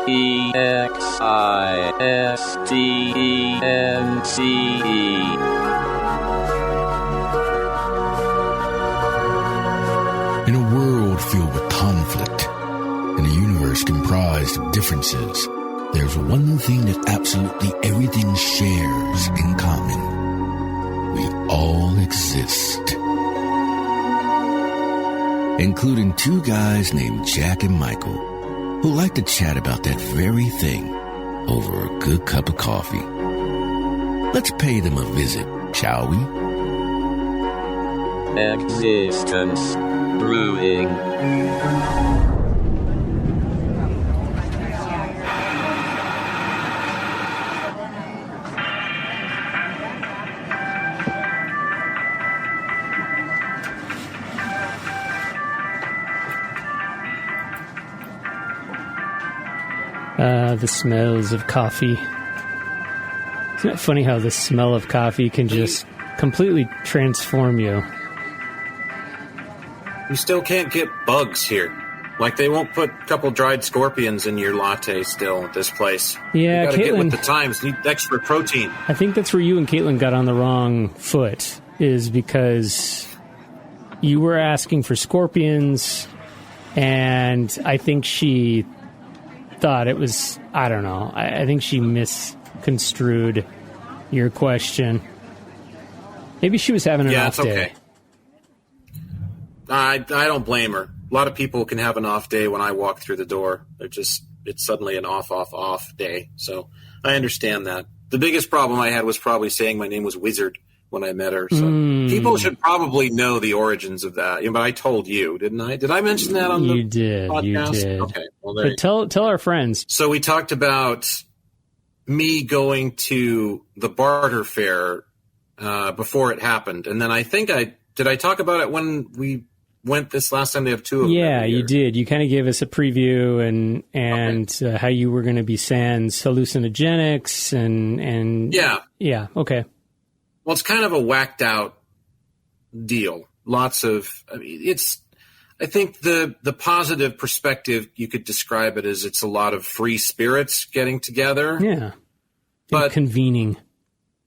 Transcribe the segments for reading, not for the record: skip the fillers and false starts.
In a world filled with conflict, in a universe comprised of differences, there's one thing that absolutely everything shares in common. We all exist. Including two guys named Jack and Michael, who like to chat about that very thing over a good cup of coffee. Let's pay them a visit, shall we? Existence Brewing. The smells of coffee. Isn't it funny how the smell of coffee can just completely transform you? You still can't get bugs here. Like, they won't put a couple dried scorpions in your latte still at this place. Yeah, you gotta Caitlin, get with the times. Need extra protein. I think that's where you and Caitlin got on the wrong foot, is because you were asking for scorpions, and I think she thought it was, I don't know, I think she misconstrued your question. Maybe she was having an off day. Okay. I don't blame her. A lot of people can have an off day when I walk through the door. It's suddenly an off day. So I understand that. The biggest problem I had was probably saying my name was Wizard when I met her. So people should probably know the origins of that. But I told you, didn't I? Did I mention that on the podcast? You did. Okay. Well, there but tell our friends. So we talked about me going to the barter fair before it happened. And then I think did I talk about it when we went this last time? They have two of them. Yeah, you did. You kind of gave us a preview and how you were going to be sans hallucinogenics and yeah. Okay. Well, it's kind of a whacked out deal. Lots of, I think the positive perspective, you could describe it as it's a lot of free spirits getting together. Yeah. But convening.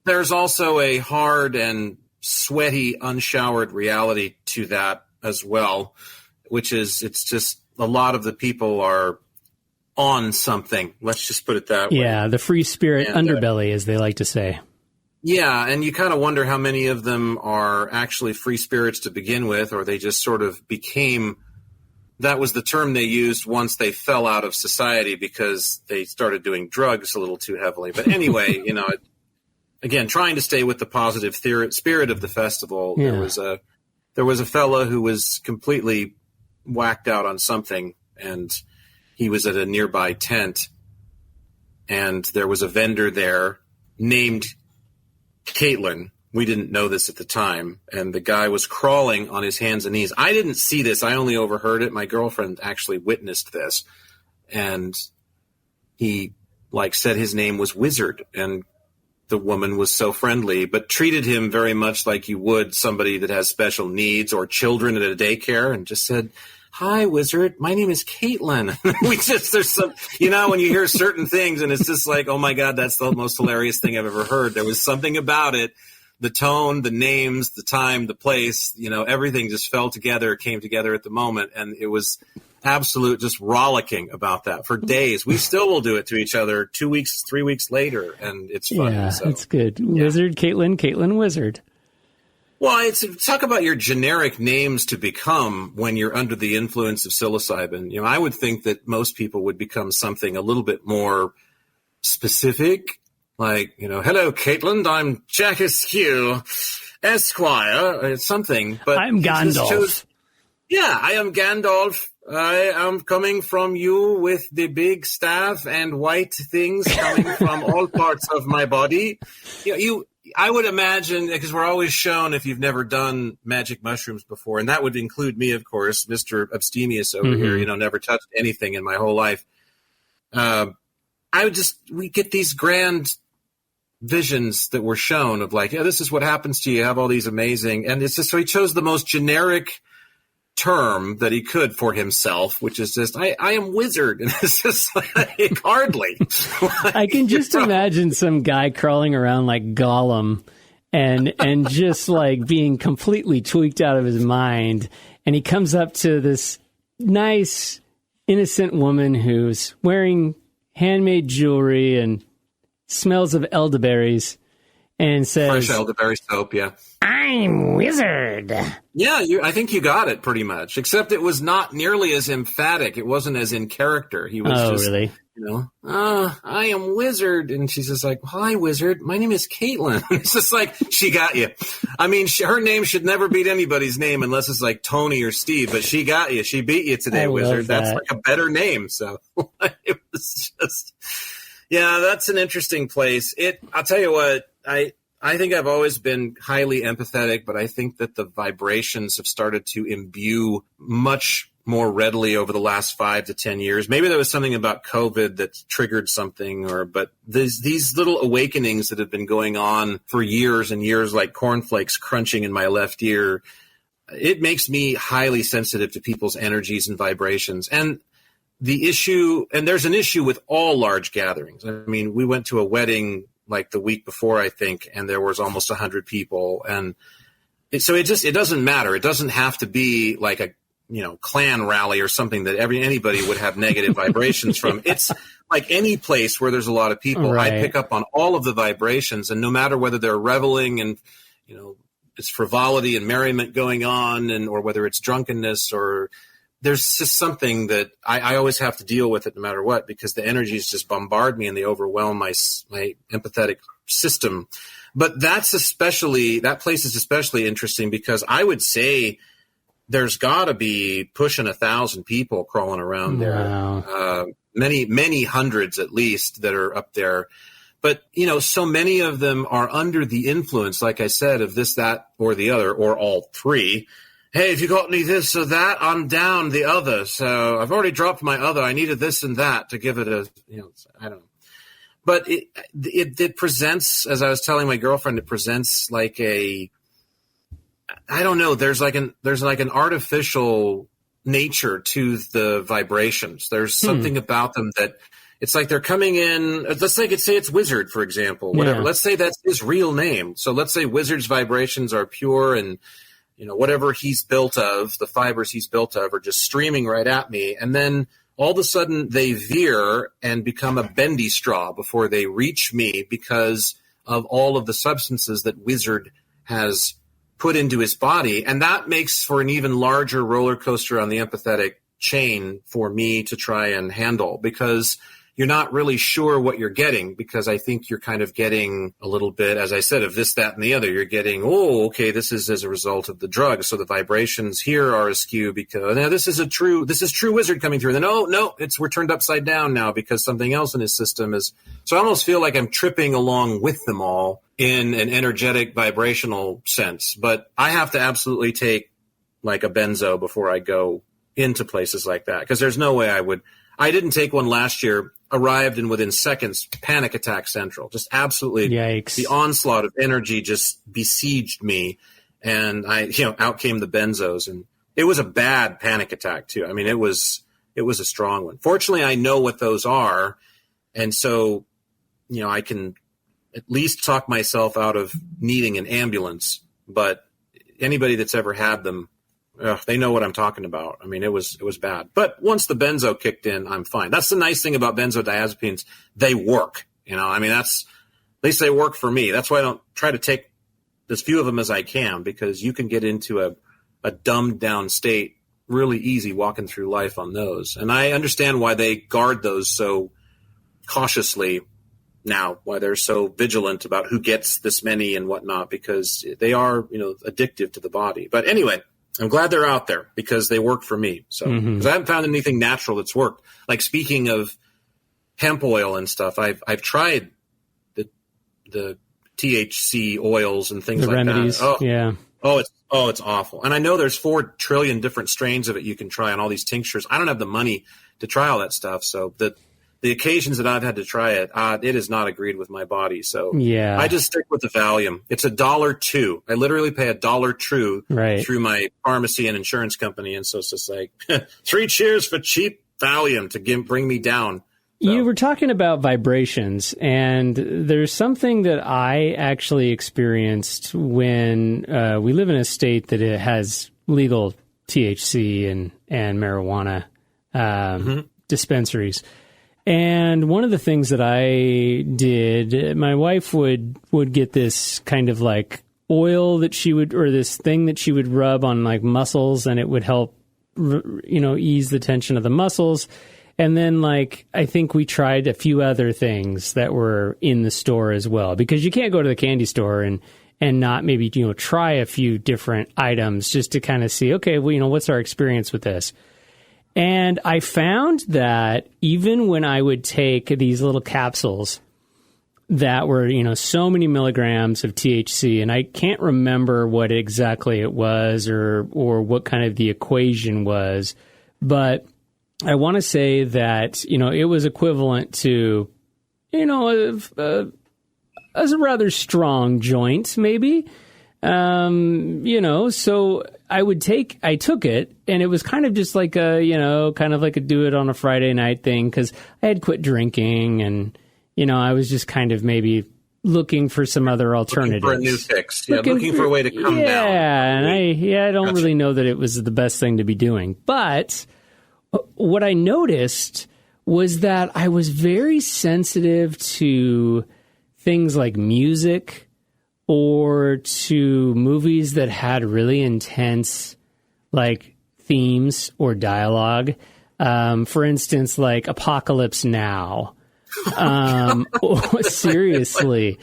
There's also a hard and sweaty, unshowered reality to that as well, which is it's just a lot of the people are on something. Let's just put it that way. Yeah, the free spirit underbelly, as they like to say. Yeah, and you kind of wonder how many of them are actually free spirits to begin with, or they just sort of became, that was the term they used once they fell out of society because they started doing drugs a little too heavily. But anyway, again, trying to stay with the positive spirit of the festival, yeah. There was a fella who was completely whacked out on something, and he was at a nearby tent, and there was a vendor there named Caitlin. We didn't know this at the time, and the guy was crawling on his hands and knees. I didn't see this. I only overheard it. My girlfriend actually witnessed this, and he said his name was Wizard, and the woman was so friendly, but treated him very much like you would somebody that has special needs or children at a daycare, and just said, "Hi, Wizard. My name is Caitlin." There's some, when you hear certain things and it's just like, oh my God, that's the most hilarious thing I've ever heard. There was something about it, the tone, the names, the time, the place, everything just fell together, came together at the moment. And it was absolute just rollicking about that for days. We still will do it to each other 2 weeks, 3 weeks later. And it's fun. Yeah, it's good. Yeah. Wizard, Caitlin, Wizard. Well, talk about your generic names to become when you're under the influence of psilocybin. I would think that most people would become something a little bit more specific, like, hello, Caitlin, I'm Jack Askew, Esquire, or something. But I'm Gandalf. I am Gandalf. I am coming from you with the big staff and white things coming from all parts of my body. I would imagine, because we're always shown if you've never done magic mushrooms before, and that would include me, of course, Mr. Abstemious over here, never touched anything in my whole life. We get these grand visions that were shown of this is what happens to you. You have all these amazing, and it's just, so he chose the most generic term that he could for himself, which is just, I am wizard. And it's just like, hardly. I can just imagine some guy crawling around like Gollum and just like being completely tweaked out of his mind. And he comes up to this nice, innocent woman who's wearing handmade jewelry and smells of elderberries and says, fresh elderberry soap, yeah. I'm wizard. Yeah, I think you got it pretty much, except it was not nearly as emphatic. It wasn't as in character. He was just, really? I am wizard. And she's just like, hi, wizard. My name is Caitlin. It's just like, she got you. I mean, her name should never beat anybody's name unless it's like Tony or Steve, but she got you. She beat you today, wizard. That's like a better name. So it was just, yeah, that's an interesting place. I'll tell you what, I think I've always been highly empathetic, but I think that the vibrations have started to imbue much more readily over the last 5 to 10 years. Maybe there was something about COVID that triggered something, but these little awakenings that have been going on for years and years, like cornflakes crunching in my left ear, it makes me highly sensitive to people's energies and vibrations. And there's an issue with all large gatherings. I mean, we went to a wedding like the week before, I think, and there was almost 100 people. And so it doesn't matter. It doesn't have to be like a, Klan rally or something that anybody would have negative vibrations from. It's like any place where there's a lot of people. Right. I pick up on all of the vibrations, and no matter whether they're reveling and, it's frivolity and merriment going on, or whether it's drunkenness, or there's just something that I always have to deal with it no matter what, because the energies just bombard me and they overwhelm my empathetic system. But that place is especially interesting because I would say there's got to be pushing 1,000 people crawling around there. Wow. Many, many hundreds at least that are up there. But, so many of them are under the influence, like I said, of this, that, or the other, or all three. Hey, if you got any this or that, I'm down the other. So I've already dropped my other. I needed this and that to give it a, I don't know. But it presents, as I was telling my girlfriend, it presents like I don't know. There's like an artificial nature to the vibrations. There's something about them that it's like they're coming in. Let's say it's Wizard, for example, whatever. Yeah. Let's say that's his real name. So let's say Wizard's vibrations are pure and, whatever he's built of, the fibers he's built of are just streaming right at me. And then all of a sudden they veer and become a bendy straw before they reach me because of all of the substances that Wizard has put into his body. And that makes for an even larger roller coaster on the empathetic chain for me to try and handle, because you're not really sure what you're getting, because I think you're kind of getting a little bit, as I said, of this, that, and the other. You're getting, okay, this is as a result of the drug. So the vibrations here are askew because now this is true Wizard coming through. And then, no, we're turned upside down now because something else in his system is. So I almost feel like I'm tripping along with them all in an energetic vibrational sense. But I have to absolutely take like a benzo before I go into places like that, because there's no way I would. I didn't take one last year, arrived, and within seconds, panic attack central. Just absolutely, yikes. The onslaught of energy just besieged me. And out came the benzos. And it was a bad panic attack, too. I mean, it was a strong one. Fortunately, I know what those are. And so, I can at least talk myself out of needing an ambulance. But anybody that's ever had them, they know what I'm talking about. I mean, it was bad. But once the benzo kicked in, I'm fine. That's the nice thing about benzodiazepines. They work. I mean, at least they work for me. That's why I don't try to take as few of them as I can, because you can get into a dumbed down state really easy walking through life on those. And I understand why they guard those so cautiously now, why they're so vigilant about who gets this many and whatnot, because they are, addictive to the body. But anyway, I'm glad they're out there because they work for me. So, because I haven't found anything natural that's worked. Like, speaking of hemp oil and stuff, I've tried the THC oils and things the like remedies. that. Yeah. It's awful. And I know there's 4 trillion different strains of it you can try on all these tinctures. I don't have the money to try all that stuff. So the the occasions that I've had to try it, it has not agreed with my body. So yeah, I just stick with the Valium. It's $1.02. I literally pay $1 through my pharmacy and insurance company. And so it's just like 3 cheers for cheap Valium to bring me down. So. You were talking about vibrations, and there's something that I actually experienced when we live in a state that it has legal THC and marijuana dispensaries. And one of the things that I did, my wife would get this kind of like oil that she would, or this thing that she would rub on like muscles, and it would help, ease the tension of the muscles. And then, like, I think we tried a few other things that were in the store as well, because you can't go to the candy store and not maybe, try a few different items just to kind of see, okay, well, what's our experience with this? And I found that even when I would take these little capsules that were, so many milligrams of THC, and I can't remember what exactly it was or what kind of the equation was, but I want to say that, it was equivalent to, a rather strong joint, maybe. So I took it, and it was kind of just like a do it on a Friday night thing, because I had quit drinking, and, I was just kind of maybe looking for some other alternatives. Looking for a new fix. Yeah, looking for a way to come down. Yeah, and I don't really know that it was the best thing to be doing. But what I noticed was that I was very sensitive to things like music or to movies that had really intense, like, themes or dialogue. For instance, like Apocalypse Now. Seriously.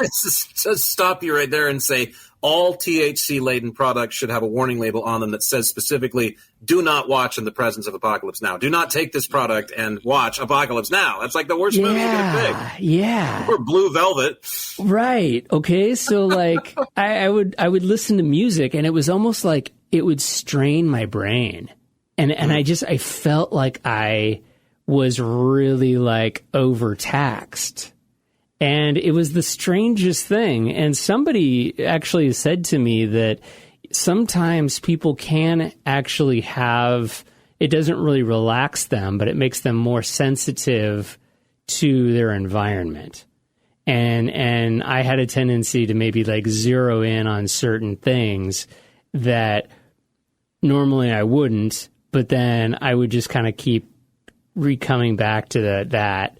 Just stop you right there and say all THC-laden products should have a warning label on them that says specifically, do not watch in the presence of Apocalypse Now. Do not take this product and watch Apocalypse Now. That's like the worst movie you could pick. Yeah. Or Blue Velvet. Right. Okay. So like I would listen to music, and it was almost like it would strain my brain. And I felt like I was really like overtaxed. And it was the strangest thing. And somebody actually said to me that sometimes people can actually have, it doesn't really relax them, but it makes them more sensitive to their environment. And I had a tendency to maybe like zero in on certain things that normally I wouldn't, but then I would just kind of keep coming back to that.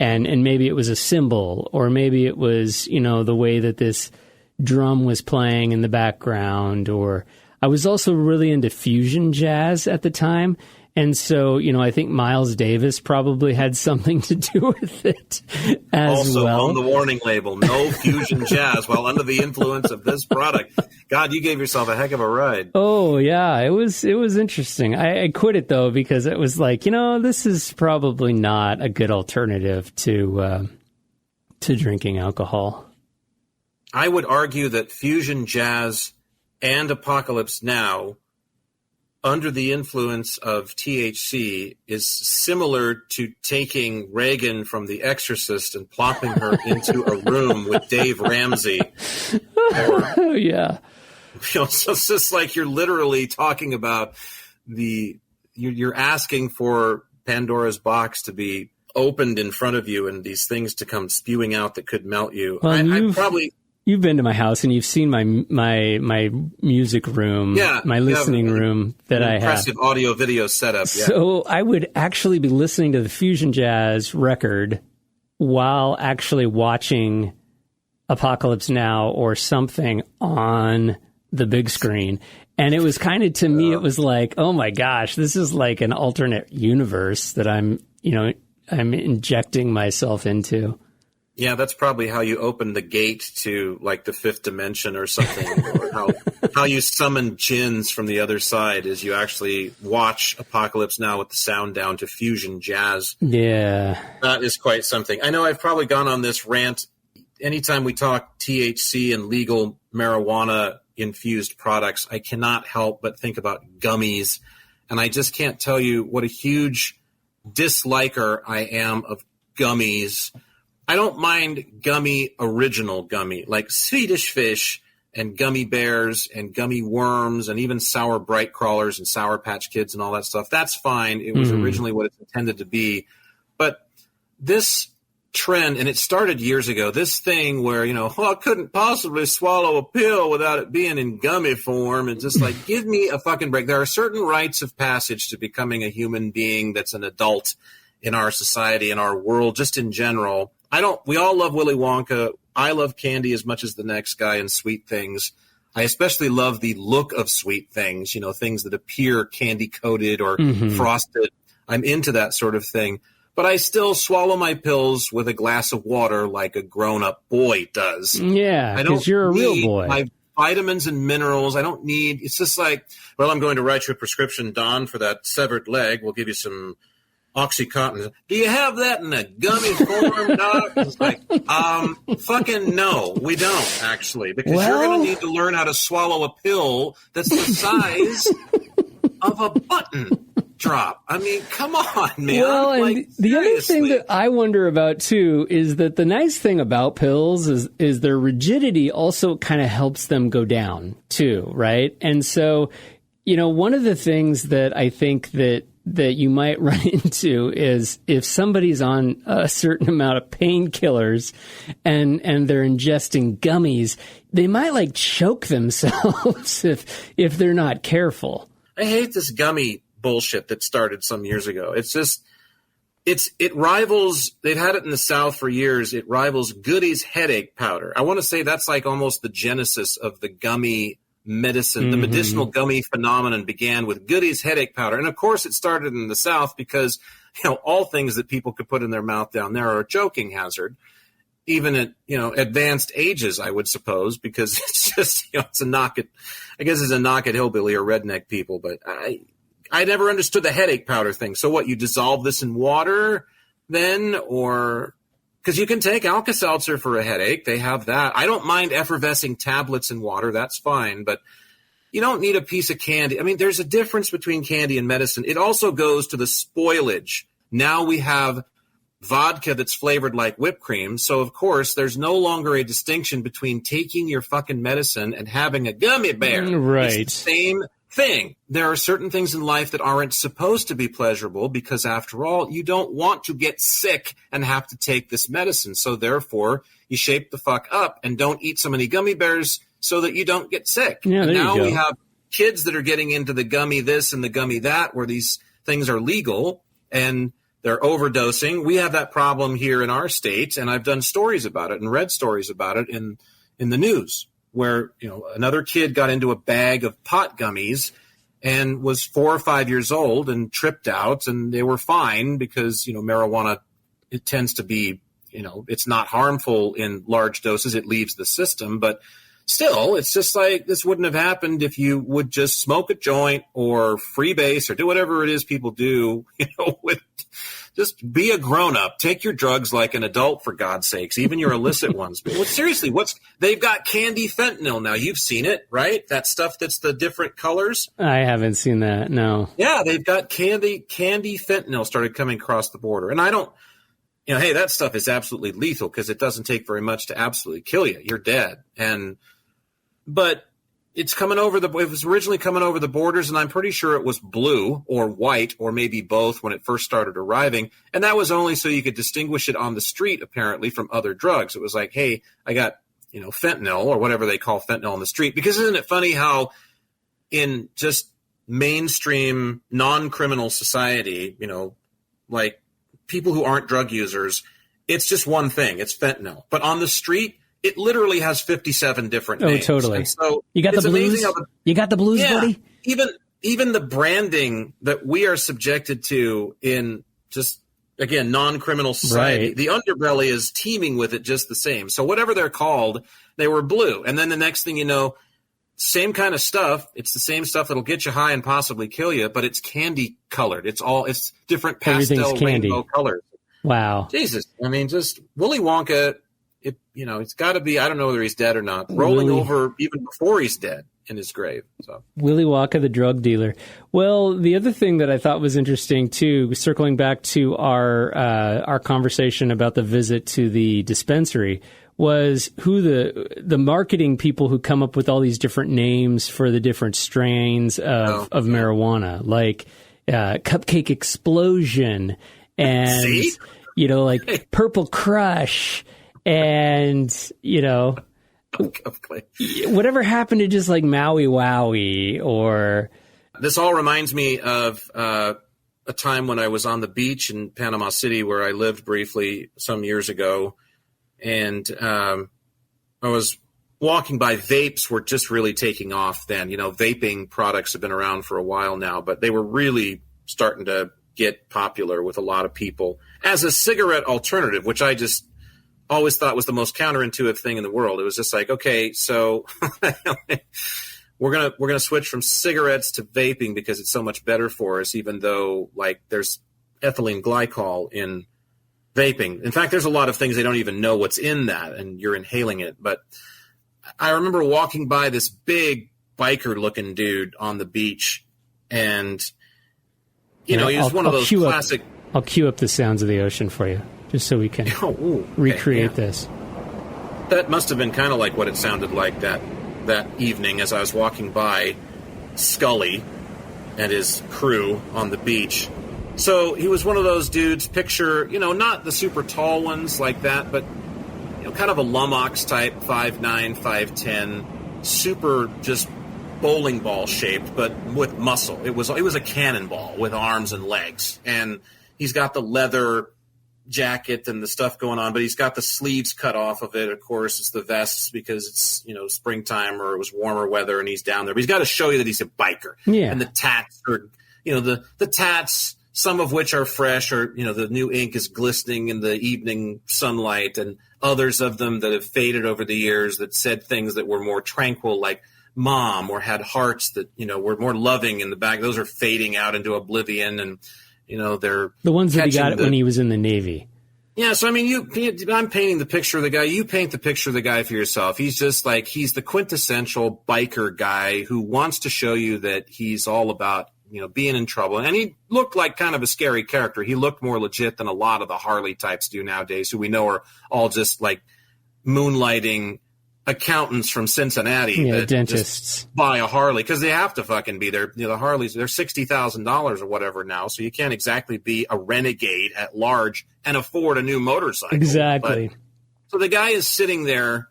And maybe it was a cymbal, or maybe it was, the way that this drum was playing in the background, or I was also really into fusion jazz at the time. And so, I think Miles Davis probably had something to do with it as also well. On the warning label, no fusion jazz while under the influence of this product. God, you gave yourself a heck of a ride. Oh, yeah, it was interesting. I quit it, though, because it was like, this is probably not a good alternative to drinking alcohol. I would argue that fusion jazz and Apocalypse Now, under the influence of THC, is similar to taking Reagan from The Exorcist and plopping her into a room with Dave Ramsey. Oh, yeah. So it's just like you're literally talking about you're asking for Pandora's box to be opened in front of you and these things to come spewing out that could melt you. Well, you've been to my house and you've seen my music room, my listening room that I have. Impressive audio video setup. Yeah. So I would actually be listening to the fusion jazz record while actually watching Apocalypse Now or something on the big screen. And it was kind of, to me, it was like, oh my gosh, this is like an alternate universe that I'm injecting myself into. Yeah, that's probably how you open the gate to like the fifth dimension or something, or how you summon jinns from the other side as you actually watch Apocalypse Now with the sound down to fusion jazz. Yeah. That is quite something. I know I've probably gone on this rant. Anytime we talk THC and legal marijuana infused products, I cannot help but think about gummies. And I just can't tell you what a huge disliker I am of gummies. I don't mind original gummy, like Swedish Fish and gummy bears and gummy worms and even sour bright crawlers and Sour Patch Kids and all that stuff. That's fine. It was originally what it's intended to be. But this trend, and it started years ago, this thing where, I couldn't possibly swallow a pill without it being in gummy form. And just like, give me a fucking break. There are certain rites of passage to becoming a human being that's an adult in our society, in our world, just in general. We all love Willy Wonka. I love candy as much as the next guy and sweet things. I especially love the look of sweet things, things that appear candy coated or frosted. I'm into that sort of thing. But I still swallow my pills with a glass of water like a grown-up boy does. Yeah, because you're a real boy. My vitamins and minerals. I don't need – it's just like, well, I'm going to write you a prescription, Don, for that severed leg. We'll give you some OxyContin. Do you have that in a gummy form, Doc? It's like, fucking no, we don't, actually. Because you're going to need to learn how to swallow a pill that's the size of a button drop. I mean, come on, man. Well, and like, the other thing that I wonder about too is that the nice thing about pills is their rigidity also kind of helps them go down too, right? And so, one of the things that I think that you might run into is if somebody's on a certain amount of painkillers and they're ingesting gummies, they might like choke themselves if they're not careful. I hate this gummy bullshit that started some years ago. It's just, it rivals, they've had it in the South for years. It rivals Goody's headache powder. I want to say that's like almost the genesis of the gummy medicine. The medicinal gummy phenomenon began with Goody's headache powder. And of course it started in the South because, all things that people could put in their mouth down there are a choking hazard, even at, advanced ages, I would suppose, because it's just, it's a knock at hillbilly or redneck people. But I never understood the headache powder thing. So what, you dissolve this in water then? Or because you can take Alka-Seltzer for a headache. They have that. I don't mind effervescing tablets in water. That's fine. But you don't need a piece of candy. I mean, there's a difference between candy and medicine. It also goes to the spoilage. Now we have vodka that's flavored like whipped cream. So, of course, there's no longer a distinction between taking your fucking medicine and having a gummy bear. Right. It's the same thing. There are certain things in life that aren't supposed to be pleasurable because, after all, you don't want to get sick and have to take this medicine. So, therefore, you shape the fuck up and don't eat so many gummy bears so that you don't get sick. Yeah, and now we go. have kids that are getting into the gummy this and the gummy that, where these things are legal and they're overdosing. We have that problem here in our state, and I've done stories about it and read stories about it in the news, where another kid got into a bag of pot gummies and was 4 or 5 years old and tripped out, and they were fine because marijuana, it tends to be it's not harmful in large doses. It leaves the system, but still, it's just like this wouldn't have happened if you would just smoke a joint or freebase or do whatever it is people do, with just be a grown-up. Take your drugs like an adult, for God's sakes, even your illicit ones. But seriously, they've got candy fentanyl now. You've seen it, right? That stuff that's the different colors. I haven't seen that, no. Yeah, they've got candy fentanyl started coming across the border. And I don't, hey, that stuff is absolutely lethal because it doesn't take very much to absolutely kill you. You're dead. But it was originally coming over the borders, and I'm pretty sure it was blue or white or maybe both when it first started arriving. And that was only so you could distinguish it on the street, apparently, from other drugs. It was like, hey, I got, fentanyl or whatever they call fentanyl on the street. Because isn't it funny how in just mainstream non-criminal society, like people who aren't drug users, it's just one thing. It's fentanyl. But on the street, it literally has 57 different names. Oh, totally. And so you got the blues? You got the blues, buddy? Even the branding that we are subjected to in just, again, non-criminal society, right. The underbelly is teeming with it just the same. So whatever they're called, they were blue. And then the next thing you know, same kind of stuff. It's the same stuff that'll get you high and possibly kill you, but it's candy colored. It's different pastel rainbow colors. Wow. Jesus. I mean, just Willy Wonka, it's got to be, I don't know whether he's dead or not, rolling over even before he's dead. in his grave. So Willy Wonka, the drug dealer. Well, the other thing that I thought was interesting too, circling back to our conversation about the visit to the dispensary, was who the marketing people who come up with all these different names for the different strains of marijuana, like Cupcake Explosion and See? Like Purple Crush and whatever happened to just like Maui Wowie or. This all reminds me of a time when I was on the beach in Panama City where I lived briefly some years ago. And I was walking by. Vapes were just really taking off then. Vaping products have been around for a while now, but they were really starting to get popular with a lot of people as a cigarette alternative, which I just always thought was the most counterintuitive thing in the world. It was just like, okay, so we're gonna switch from cigarettes to vaping because it's so much better for us, even though like there's ethylene glycol in vaping. In fact, there's a lot of things they don't even know what's in that, and you're inhaling it. But I remember walking by this big biker-looking dude on the beach, and he was one of those classic. I'll cue up the sounds of the ocean for you, just so we can recreate this. That must have been kind of like what it sounded like that evening as I was walking by Scully and his crew on the beach. So he was one of those dudes, picture, not the super tall ones like that, but, kind of a lummox type, 5'9", 5'10", super just bowling ball shaped, but with muscle. It was a cannonball with arms and legs. And he's got the leather jacket and the stuff going on, but he's got the sleeves cut off of it. Of course, it's the vests because it's, springtime or it was warmer weather and he's down there. But he's got to show you that he's a biker. Yeah. And the tats are, the tats, some of which are fresh or, the new ink is glistening in the evening sunlight, and others of them that have faded over the years that said things that were more tranquil, like mom, or had hearts that, were more loving in the back. Those are fading out into oblivion, and, they're the ones that he got when he was in the Navy. Yeah, so I mean, I'm painting the picture of the guy. You paint the picture of the guy for yourself. He's just like, he's the quintessential biker guy who wants to show you that he's all about, being in trouble. And he looked like kind of a scary character. He looked more legit than a lot of the Harley types do nowadays, who we know are all just like moonlighting accountants from Cincinnati that dentists just buy a Harley because they have to fucking be there. The Harleys, they're $60,000 or whatever now, so you can't exactly be a renegade at large and afford a new motorcycle. Exactly. But, so the guy is sitting there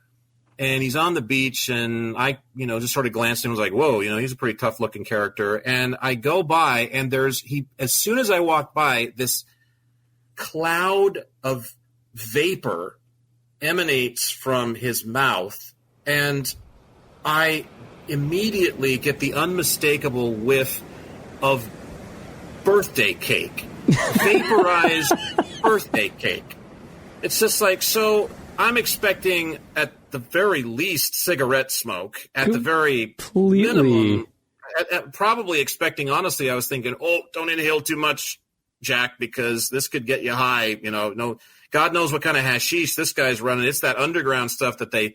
and he's on the beach, and I, just sort of glanced and was like, whoa, he's a pretty tough looking character. And I go by, and as soon as I walk by, this cloud of vapor emanates from his mouth, and I immediately get the unmistakable whiff of birthday cake, vaporized birthday cake. It's just like, so I'm expecting at the very least cigarette smoke, at the very minimum, probably expecting, honestly, I was thinking, don't inhale too much, Jack, because this could get you high. No, God knows what kind of hashish this guy's running. It's that underground stuff that they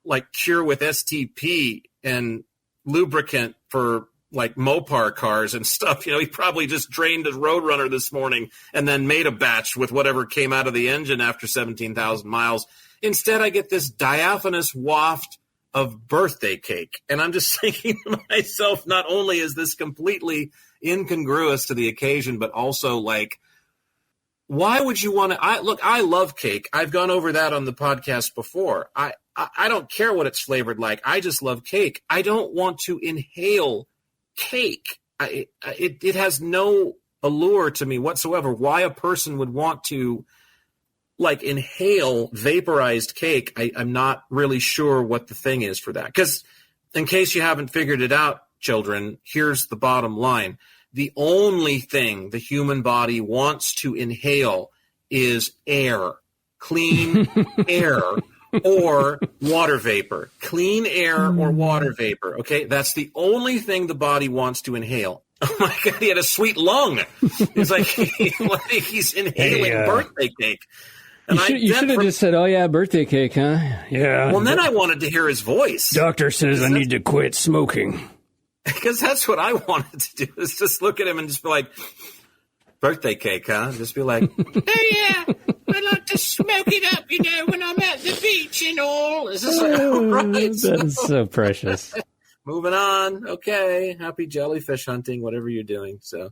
like cure with STP and lubricant for like Mopar cars and stuff. He probably just drained his Roadrunner this morning and then made a batch with whatever came out of the engine after 17,000 miles. Instead, I get this diaphanous waft of birthday cake. And I'm just thinking to myself, not only is this completely incongruous to the occasion, but also like, why would you want to? I love cake. I've gone over that on the podcast before. I don't care what it's flavored like. I just love cake. I don't want to inhale cake. It has no allure to me whatsoever. Why a person would want to like inhale vaporized cake, I'm not really sure what the thing is for that. Because in case you haven't figured it out, children, here's the bottom line. The only thing the human body wants to inhale is air, clean air or water vapor, clean air or water vapor. Okay, that's the only thing the body wants to inhale. Oh my God, he had a sweet lung. It's like he's inhaling birthday cake. And you should have just said, "Oh yeah, birthday cake, huh?" Yeah. Well, then I wanted to hear his voice. Doctor says I need to quit smoking. Because that's what I wanted to do, is just look at him and just be like, birthday cake, huh? Just be like, oh yeah, I like to smoke it up, when I'm at the beach and all. It's just like, all right. That is so precious. Moving on. Okay. Happy jellyfish hunting, whatever you're doing. So,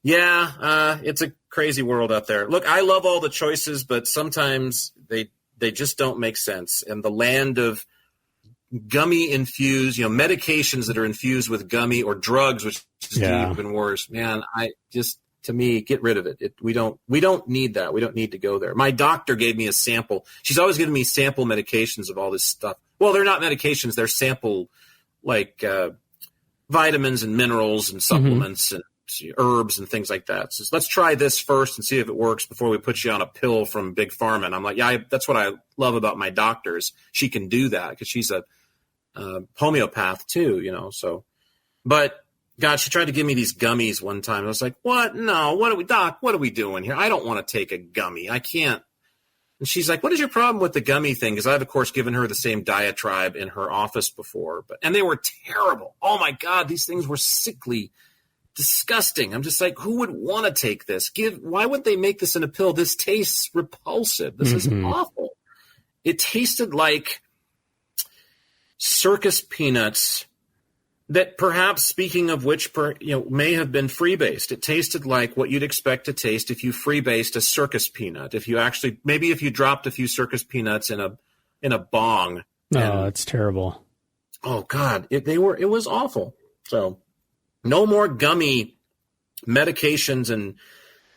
yeah, it's a crazy world out there. Look, I love all the choices, but sometimes they just don't make sense. And the land of gummy infused, medications that are infused with gummy or drugs, which is even worse. Man, to me, get rid of it. We don't need that. We don't need to go there. My doctor gave me a sample. She's always giving me sample medications of all this stuff. Well, they're not medications. They're sample, like vitamins and minerals and supplements and herbs and things like that. So let's try this first and see if it works before we put you on a pill from Big Pharma. And I'm like, yeah, that's what I love about my doctors. She can do that because she's a homeopath too, so. But God, she tried to give me these gummies one time. I was like, what? No, Doc, what are we doing here? I don't want to take a gummy. I can't. And she's like, what is your problem with the gummy thing? Because I've, of course, given her the same diatribe in her office before. And they were terrible. Oh, my God, these things were sickly, disgusting. I'm just like, who would want to take this? Why would they make this in a pill? This tastes repulsive. This is awful. It tasted like circus peanuts that perhaps, speaking of which, may have been freebased. It tasted like what you'd expect to taste if you freebased a circus peanut. If you dropped a few circus peanuts in a bong. Oh, it's terrible. Oh God, it was awful. So no more gummy medications and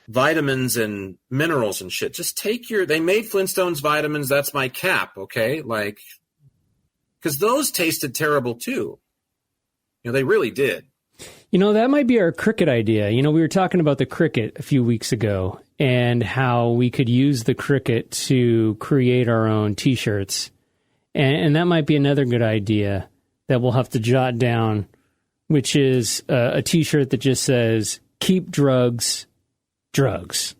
vitamins and minerals and shit. Just they made Flintstones vitamins. That's my cap. Okay. Because those tasted terrible too. They really did. That might be our cricket idea. We were talking about the cricket a few weeks ago and how we could use the cricket to create our own T-shirts. And that might be another good idea that we'll have to jot down, which is a T-shirt that just says, keep drugs, drugs.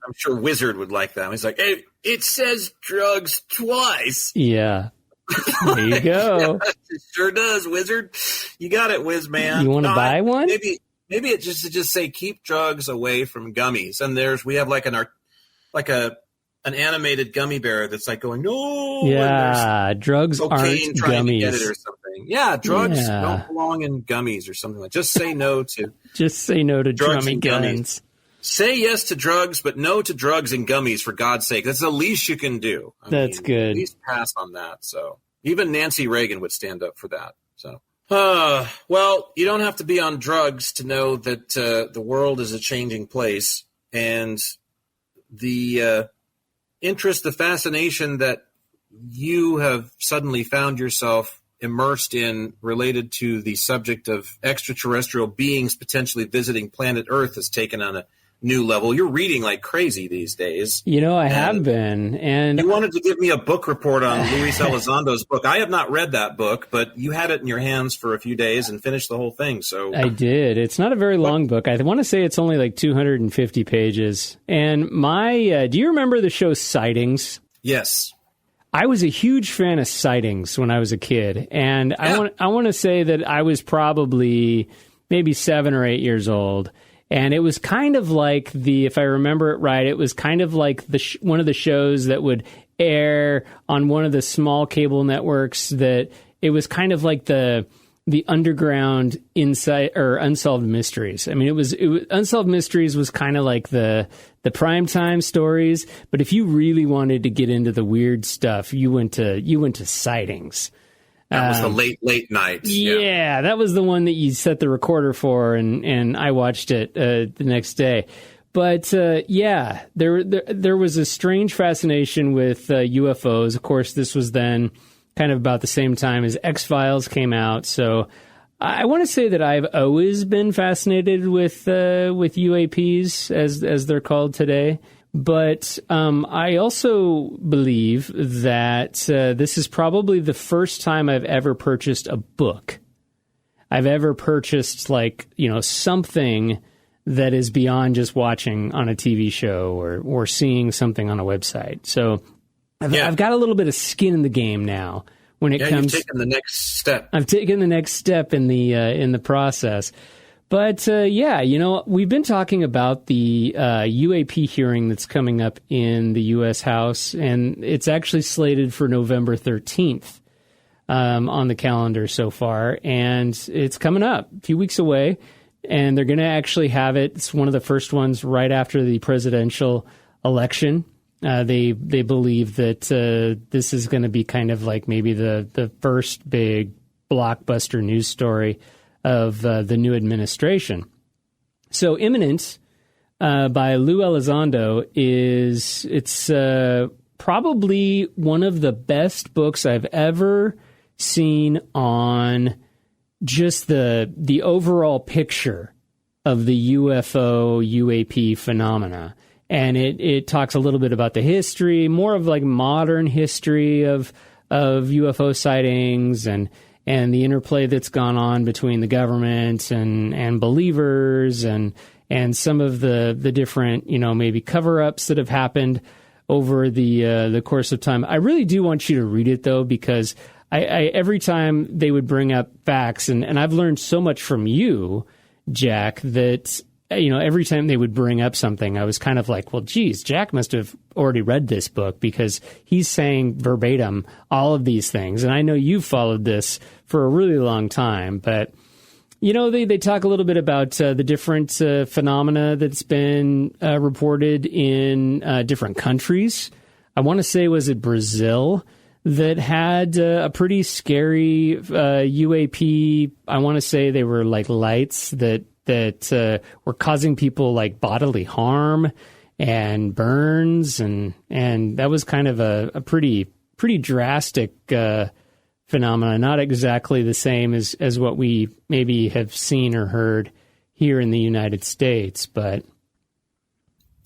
I'm sure Wizard would like that. He's like, hey, it says drugs twice. Yeah. There you go. Yeah, it sure does, Wizard. You got it, Wiz man. You want to buy one? Maybe it just say keep drugs away from gummies. And we have like an animated gummy bear that's like going, no. Yeah, drugs aren't trying gummies. To get it or something. Yeah, drugs don't belong in gummies or something like that. Just say no to drugs and guns. Say yes to drugs, but no to drugs and gummies, for God's sake. That's the least you can do. That's good. At least pass on that. So even Nancy Reagan would stand up for that. So, well, you don't have to be on drugs to know that the world is a changing place. And the interest, the fascination that you have suddenly found yourself immersed in related to the subject of extraterrestrial beings potentially visiting planet Earth has taken on a new level. You're reading like crazy these days. I have been. And you wanted to give me a book report on Luis Elizondo's book. I have not read that book, but you had it in your hands for a few days and finished the whole thing. So I did. It's not a very long book. I want to say it's only like 250 pages. And do you remember the show Sightings? Yes. I was a huge fan of Sightings when I was a kid. And I want to say that I was probably maybe 7 or 8 years old. And it was kind of like if I remember it right, it was kind of like one of the shows that would air on one of the small cable networks. That it was kind of like the underground insight or Unsolved Mysteries. I mean, it was Unsolved Mysteries was kind of like the primetime stories. But if you really wanted to get into the weird stuff, you went to Sightings. That was the late nights. Yeah, that was the one that you set the recorder for, and I watched it the next day. But there was a strange fascination with UFOs. Of course, this was then kind of about the same time as X-Files came out. So I want to say that I've always been fascinated with UAPs, as they're called today. But I also believe that this is probably the first time I've ever purchased a book. I've ever purchased something that is beyond just watching on a TV show or seeing something on a website. So I've got a little bit of skin in the game now when it comes. You've taken the next step. I've taken the next step in the process. But we've been talking about the UAP hearing that's coming up in the U.S. House, and it's actually slated for November 13th on the calendar so far, and it's coming up a few weeks away. And they're going to actually have it. It's one of the first ones right after the presidential election. They believe that this is going to be kind of like maybe the first big blockbuster news story of the new administration. So Imminent by Lou Elizondo it's probably one of the best books I've ever seen on just the overall picture of the UFO UAP phenomena. And it talks a little bit about the history, more of like modern history of UFO sightings and the interplay that's gone on between the government and believers and some of the different, maybe cover-ups that have happened over the course of time. I really do want you to read it, though, because I every time they would bring up facts, and I've learned so much from you, Jack, that, every time they would bring up something, I was kind of like, well, geez, Jack must have already read this book because he's saying verbatim all of these things. And I know you've followed this for a really long time, but, they talk a little bit about the different phenomena that's been reported in different countries. I want to say, was it Brazil that had a pretty scary UAP? I want to say they were like lights that were causing people like bodily harm and burns, and that was kind of a pretty drastic phenomena. Not exactly the same as what we maybe have seen or heard here in the United States, but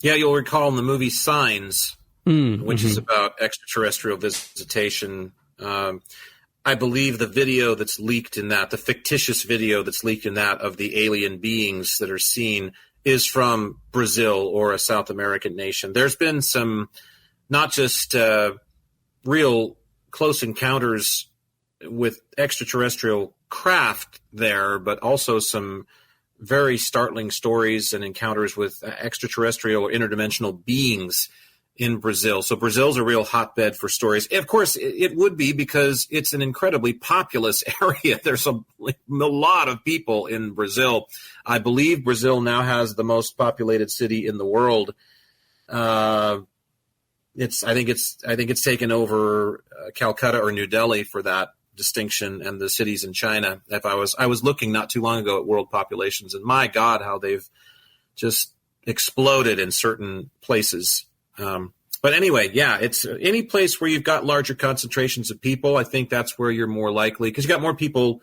yeah, you'll recall in the movie Signs, which is about extraterrestrial visitation. I believe the video that's leaked in that, the fictitious video that's leaked in that of the alien beings that are seen, is from Brazil or a South American nation. There's been some, not just real close encounters with extraterrestrial craft there, but also some very startling stories and encounters with extraterrestrial or interdimensional beings in Brazil. So Brazil's a real hotbed for stories. Of course, it would be because it's an incredibly populous area. There's a lot of people in Brazil. I believe Brazil now has the most populated city in the world. I think it's taken over Calcutta or New Delhi for that distinction, and the cities in China. I was looking not too long ago at world populations, and my God, how they've just exploded in certain places. But anyway, yeah, it's any place where you've got larger concentrations of people. I think that's where you're more likely, because you got more people,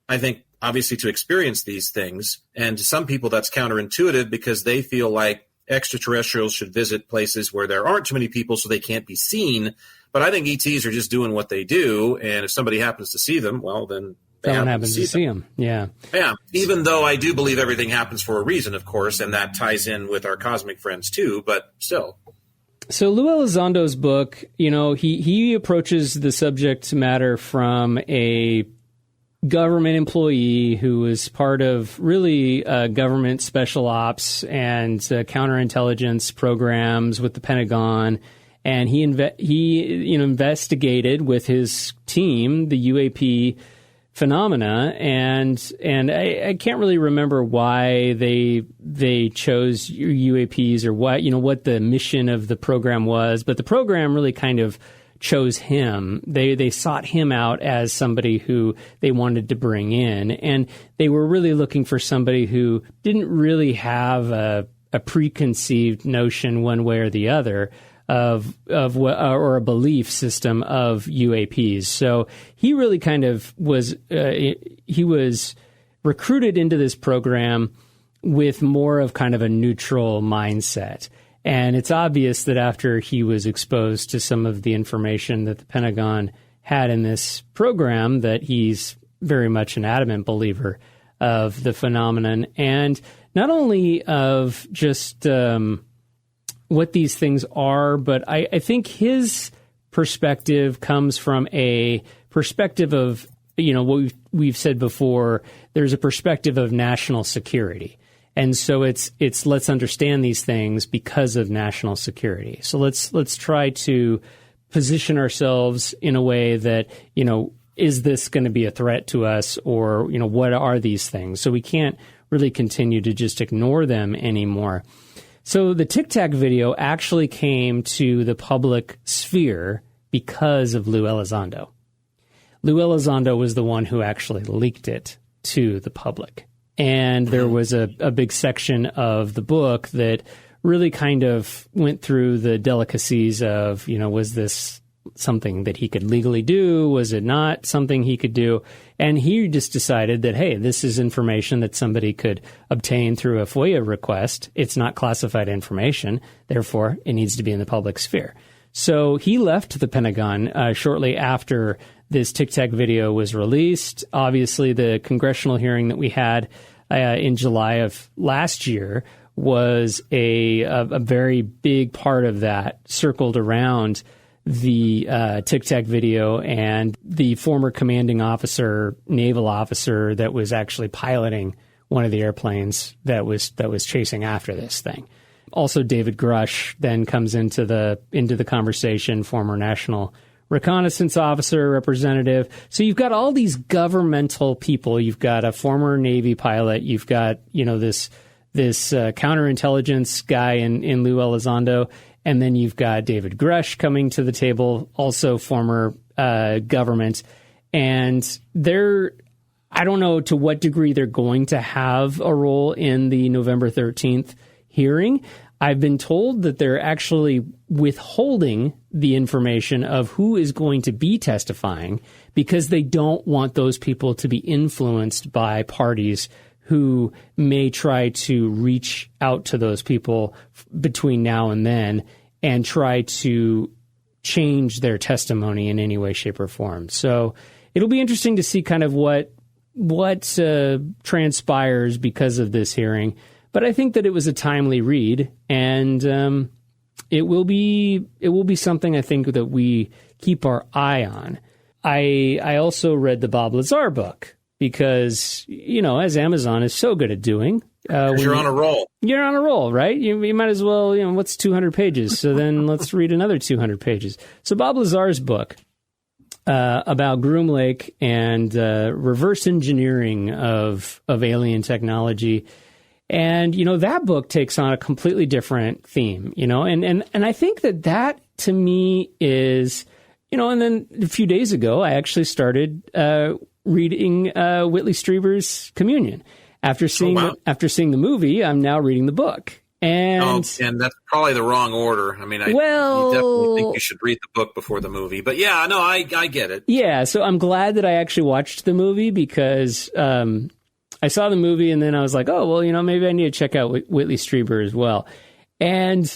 I think, obviously, to experience these things. And to some people, that's counterintuitive because they feel like extraterrestrials should visit places where there aren't too many people so they can't be seen. But I think ETs are just doing what they do. And if somebody happens to see them, well, then someone happens to see them. Yeah. Yeah. Even though I do believe everything happens for a reason, of course, and that ties in with our cosmic friends too, but still. So Lou Elizondo's book, he approaches the subject matter from a government employee who was part of really government special ops and counterintelligence programs with the Pentagon. And he investigated with his team the UAP phenomena, and I can't really remember why they chose UAPs or what the mission of the program was, but the program really kind of chose him. They sought him out as somebody who they wanted to bring in, and they were really looking for somebody who didn't really have a preconceived notion one way or the other of what, or a belief system of UAPs. So he really kind of was he was recruited into this program with more of kind of a neutral mindset. And it's obvious that after he was exposed to some of the information that the Pentagon had in this program, that he's very much an adamant believer of the phenomenon. And not only of just what these things are, but I think his perspective comes from a perspective of, what we've said before, there's a perspective of national security. And so it's let's understand these things because of national security. So let's try to position ourselves in a way that, is this going to be a threat to us, or, what are these things? So we can't really continue to just ignore them anymore. So the Tic Tac video actually came to the public sphere because of Lou Elizondo. Lou Elizondo was the one who actually leaked it to the public. And there was a big section of the book that really kind of went through the delicacies of, was this something that he could legally do? Was it not something he could do? And he just decided that, hey, this is information that somebody could obtain through a FOIA request. It's not classified information. Therefore, it needs to be in the public sphere. So he left the Pentagon shortly after this Tic Tac video was released. Obviously, the congressional hearing that we had in July of last year was a very big part of that, circled around the Tic Tac video and the former commanding officer, naval officer that was actually piloting one of the airplanes that was chasing after this thing. Also, David Grush then comes into the conversation, former National Reconnaissance Officer, representative. So you've got all these governmental people. You've got a former Navy pilot. You've got this counterintelligence guy in Lou Elizondo. And then you've got David Grush coming to the table, also former government. And I don't know to what degree they're going to have a role in the November 13th hearing. I've been told that they're actually withholding the information of who is going to be testifying because they don't want those people to be influenced by parties who may try to reach out to those people between now and then and try to change their testimony in any way, shape, or form. So it'll be interesting to see kind of what transpires because of this hearing. But I think that it was a timely read, and it will be something I think that we keep our eye on. I also read the Bob Lazar book because, as Amazon is so good at doing. You're on a roll. You're on a roll, right? You might as well, what's 200 pages? So then let's read another 200 pages. So Bob Lazar's book about Groom Lake and reverse engineering of alien technology. And, that book takes on a completely different theme, and I think that to me is, and then a few days ago, I actually started reading Whitley Strieber's Communion. After seeing the movie, I'm now reading the book. And that's probably the wrong order. I mean, you definitely think you should read the book before the movie. But yeah, no, I get it. Yeah, so I'm glad that I actually watched the movie because I saw the movie and then I was like, oh, well, maybe I need to check out Whitley Strieber as well. And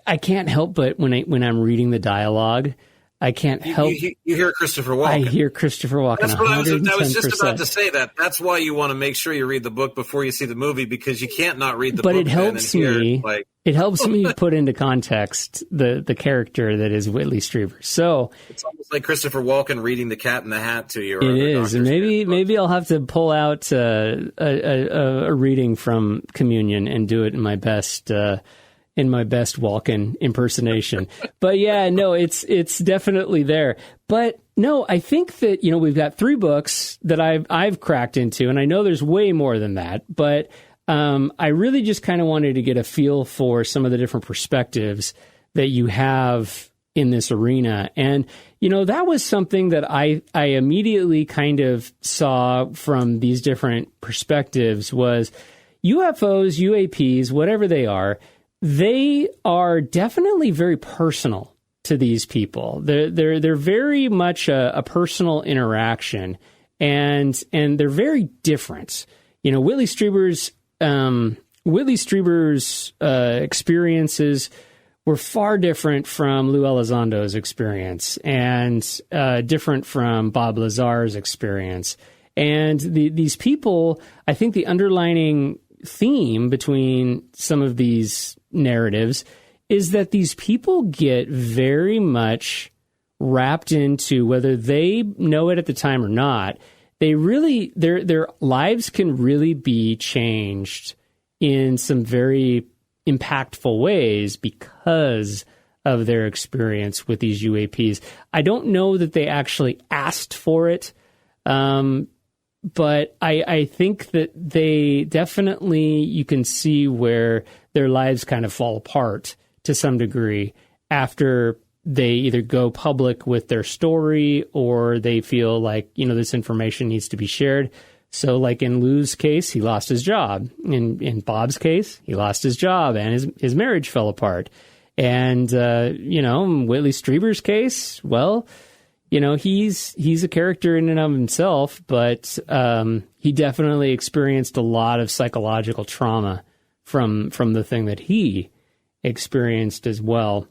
I can't help but when I'm reading the dialogue, I can't help. You hear Christopher Walken. I hear Christopher Walken. That's what I was just about to say. That's why you want to make sure you read the book before you see the movie, because you can't not read the book. But it helps me. It helps me put into context the character that is Whitley Strieber. So it's almost like Christopher Walken reading The Cat in the Hat to you. It is, and maybe I'll have to pull out a reading from Communion and do it in my best. In my best Walken impersonation. But yeah, no, it's definitely there. But no, I think that, we've got 3 books that I've cracked into, and I know there's way more than that, but I really just kind of wanted to get a feel for some of the different perspectives that you have in this arena. And, that was something that I immediately kind of saw from these different perspectives was UFOs, UAPs, whatever they are definitely very personal to these people. They're very much a personal interaction, and they're very different. Whitley Strieber's experiences were far different from Lou Elizondo's experience, and different from Bob Lazar's experience. And these people, I think the underlining theme between some of these narratives is that these people get very much wrapped into, whether they know it at the time or not, they really, their lives can really be changed in some very impactful ways because of their experience with these UAPs. I don't know that they actually asked for it, but I think that they definitely, you can see where their lives kind of fall apart to some degree after they either go public with their story or they feel like, this information needs to be shared. So like in Lou's case, he lost his job. In Bob's case, he lost his job and his marriage fell apart. And, Whitley Strieber's case, well, he's a character in and of himself, but he definitely experienced a lot of psychological trauma from the thing that he experienced as well.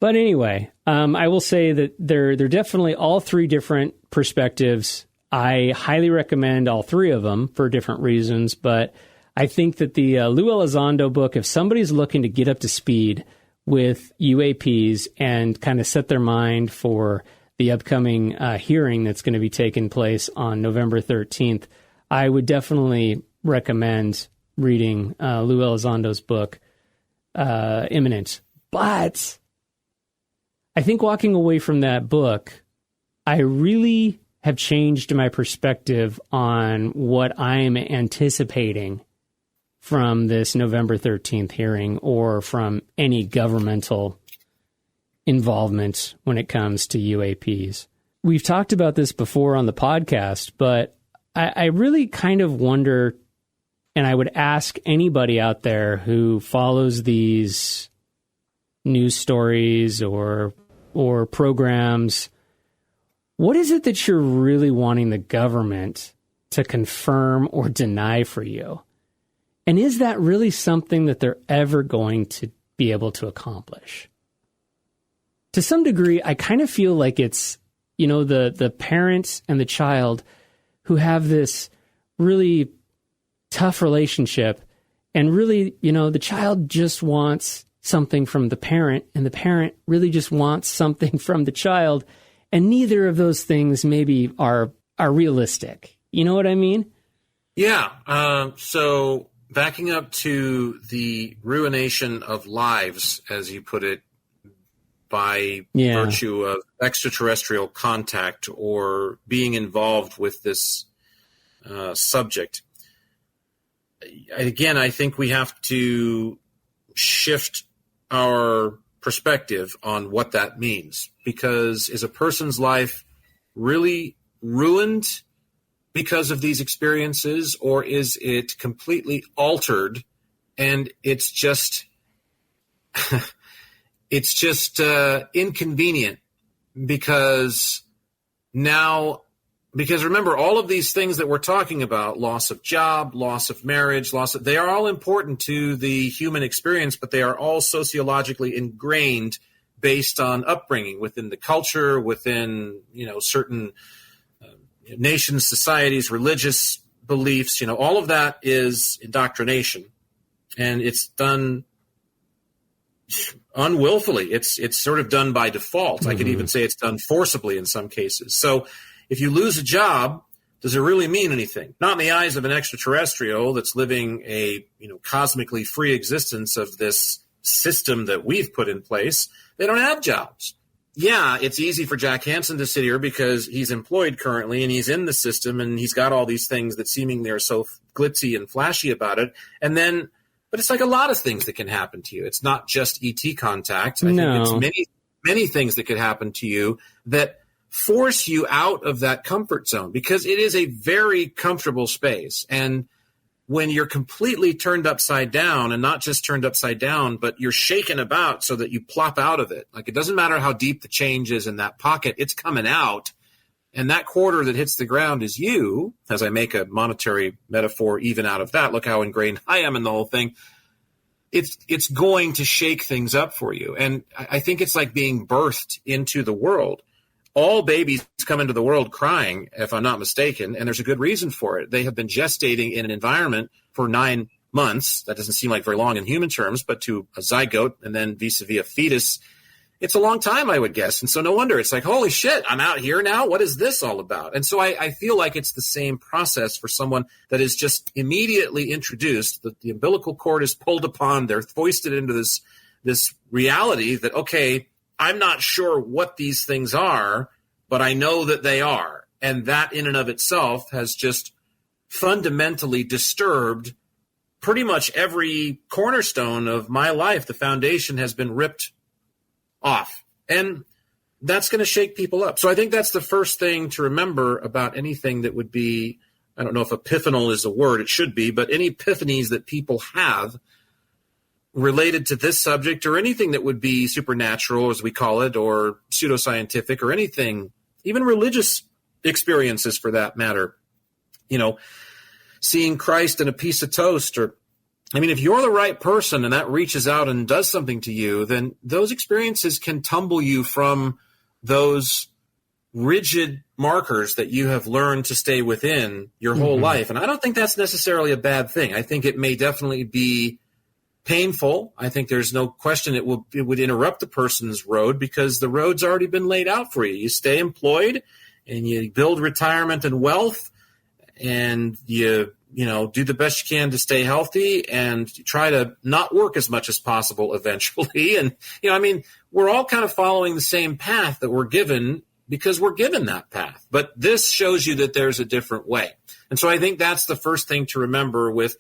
But anyway, I will say that they're definitely all three different perspectives. I highly recommend all three of them for different reasons, but I think that the Lou Elizondo book, if somebody's looking to get up to speed with UAPs and kind of set their mind for the upcoming hearing that's going to be taking place on November 13th, I would definitely recommend reading Lou Elizondo's book, Imminent. But I think walking away from that book, I really have changed my perspective on what I'm anticipating from this November 13th hearing or from any governmental involvement when it comes to UAPs. We've talked about this before on the podcast, but I really kind of wonder, and I would ask anybody out there who follows these news stories or programs, what is it that you're really wanting the government to confirm or deny for you? And is that really something that they're ever going to be able to accomplish? To some degree, I kind of feel like it's, the parents and the child who have this really tough relationship, and really, the child just wants something from the parent, and the parent really just wants something from the child, and neither of those things maybe are realistic. You know what I mean? Yeah. So backing up to the ruination of lives, as you put it, by virtue of extraterrestrial contact or being involved with this subject. Again, I think we have to shift our perspective on what that means, because is a person's life really ruined because of these experiences, or is it completely altered and it's just inconvenient because remember, all of these things that we're talking about, loss of job, loss of marriage, they are all important to the human experience, but they are all sociologically ingrained based on upbringing within the culture, within, certain nations, societies, religious beliefs, all of that is indoctrination, and it's done unwillfully. It's sort of done by default. Mm-hmm. I could even say it's done forcibly in some cases. So if you lose a job, does it really mean anything? Not in the eyes of an extraterrestrial that's living a cosmically free existence of this system that we've put in place. They don't have jobs. Yeah, it's easy for Jack Hansen to sit here because he's employed currently and he's in the system and he's got all these things that seemingly are so glitzy and flashy about it. But it's like a lot of things that can happen to you. It's not just ET contact. I think it's many things that could happen to you that force you out of that comfort zone, because it is a very comfortable space. And when you're completely turned upside down, and not just turned upside down, but you're shaken about so that you plop out of it. Like, it doesn't matter how deep the change is in that pocket, it's coming out. And that quarter that hits the ground is you, as I make a monetary metaphor even out of that. Look how ingrained I am in the whole thing. It's going to shake things up for you. And I think it's like being birthed into the world. All babies come into the world crying, if I'm not mistaken, and there's a good reason for it. They have been gestating in an environment for 9 months. That doesn't seem like very long in human terms, but to a zygote and then vis-a-vis a fetus, it's a long time, I would guess. And so no wonder it's like, holy shit, I'm out here now. What is this all about? And so I feel like it's the same process for someone that is just immediately introduced. The umbilical cord is pulled upon. They're foisted into this reality that, okay, I'm not sure what these things are, but I know that they are. And that in and of itself has just fundamentally disturbed pretty much every cornerstone of my life. The foundation has been ripped off. And that's going to shake people up. So I think that's the first thing to remember about anything that would be, I don't know if epiphanal is a word, it should be, but any epiphanies that people have related to this subject or anything that would be supernatural, as we call it, or pseudoscientific or anything, even religious experiences for that matter, you know, seeing Christ in a piece of toast, or, I mean, if you're the right person and that reaches out and does something to you, then those experiences can tumble you from those rigid markers that you have learned to stay within your whole life. And I don't think that's necessarily a bad thing. I think it may definitely be painful. I think there's no question it would interrupt the person's road because the road's already been laid out for you. You stay employed and you build retirement and wealth, and you do the best you can to stay healthy and try to not work as much as possible eventually. And, I mean, we're all kind of following the same path that we're given because we're given that path. But this shows you that there's a different way. And so I think that's the first thing to remember with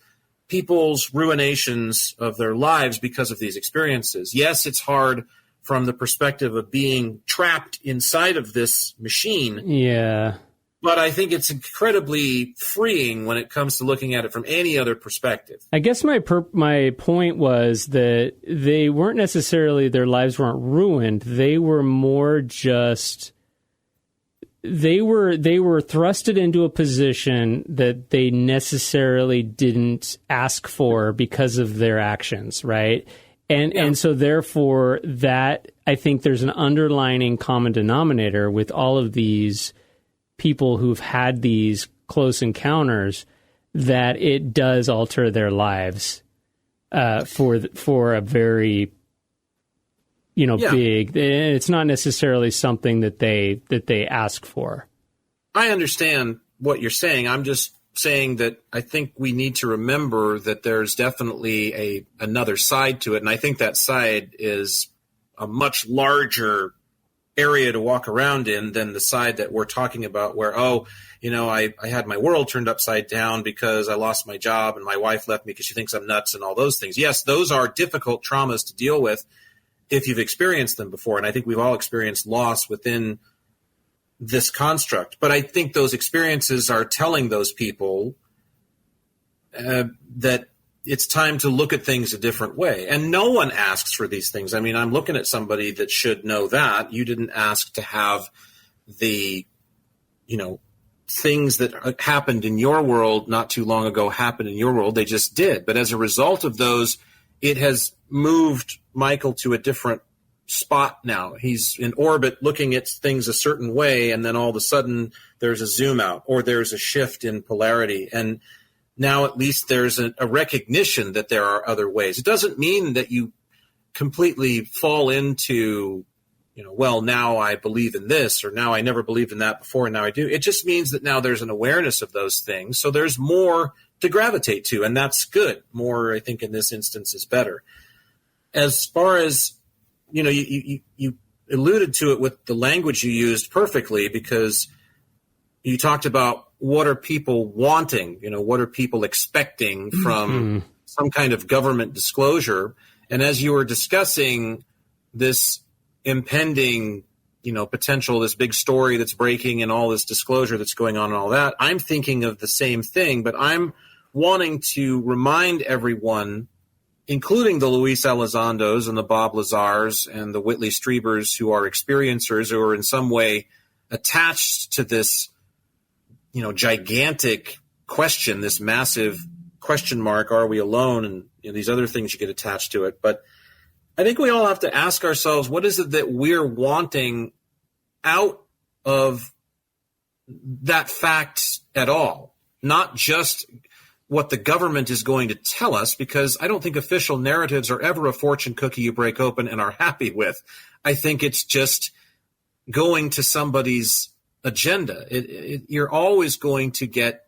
people's ruinations of their lives because of these experiences. Yes, it's hard from the perspective of being trapped inside of this machine. Yeah. But I think it's incredibly freeing when it comes to looking at it from any other perspective. I guess my point was that they weren't necessarily, their lives weren't ruined. They were more just, they were thrusted into a position that they necessarily didn't ask for because of their actions, right? And so therefore that, I think there's an underlining common denominator with all of these people who've had these close encounters, that it does alter their lives for a very, big. It's not necessarily something that they ask for. I understand what you're saying. I'm just saying that I think we need to remember that there's definitely another side to it, and I think that side is a much larger area to walk around in than the side that we're talking about where, I had my world turned upside down because I lost my job and my wife left me because she thinks I'm nuts and all those things. Yes, those are difficult traumas to deal with if you've experienced them before. And I think we've all experienced loss within this construct. But I think those experiences are telling those people that it's time to look at things a different way. And no one asks for these things. I mean, I'm looking at somebody that should know that. You didn't ask to have the, things that happened in your world not too long ago happen in your world. They just did. But as a result of those, it has moved Michael to a different spot now. He's in orbit looking at things a certain way, and then all of a sudden there's a zoom out or there's a shift in polarity. And now at least there's a recognition that there are other ways. It doesn't mean that you completely fall into, well, now I believe in this, or now I never believed in that before and now I do. It just means that now there's an awareness of those things. So there's more to gravitate to, and that's good. More, I think, in this instance is better. As far as, you alluded to it with the language you used perfectly, because you talked about what are people wanting, what are people expecting from some kind of government disclosure. And as you were discussing this impending, potential, this big story that's breaking and all this disclosure that's going on and all that, I'm thinking of the same thing, but I'm wanting to remind everyone, including the Luis Elizondos and the Bob Lazars and the Whitley Strebers, who are experiencers who are in some way attached to this, gigantic question, this massive question mark, are we alone? And these other things you get attached to it. But I think we all have to ask ourselves, what is it that we're wanting out of that fact at all? Not just what the government is going to tell us, because I don't think official narratives are ever a fortune cookie you break open and are happy with. I think it's just going to somebody's agenda. You're always going to get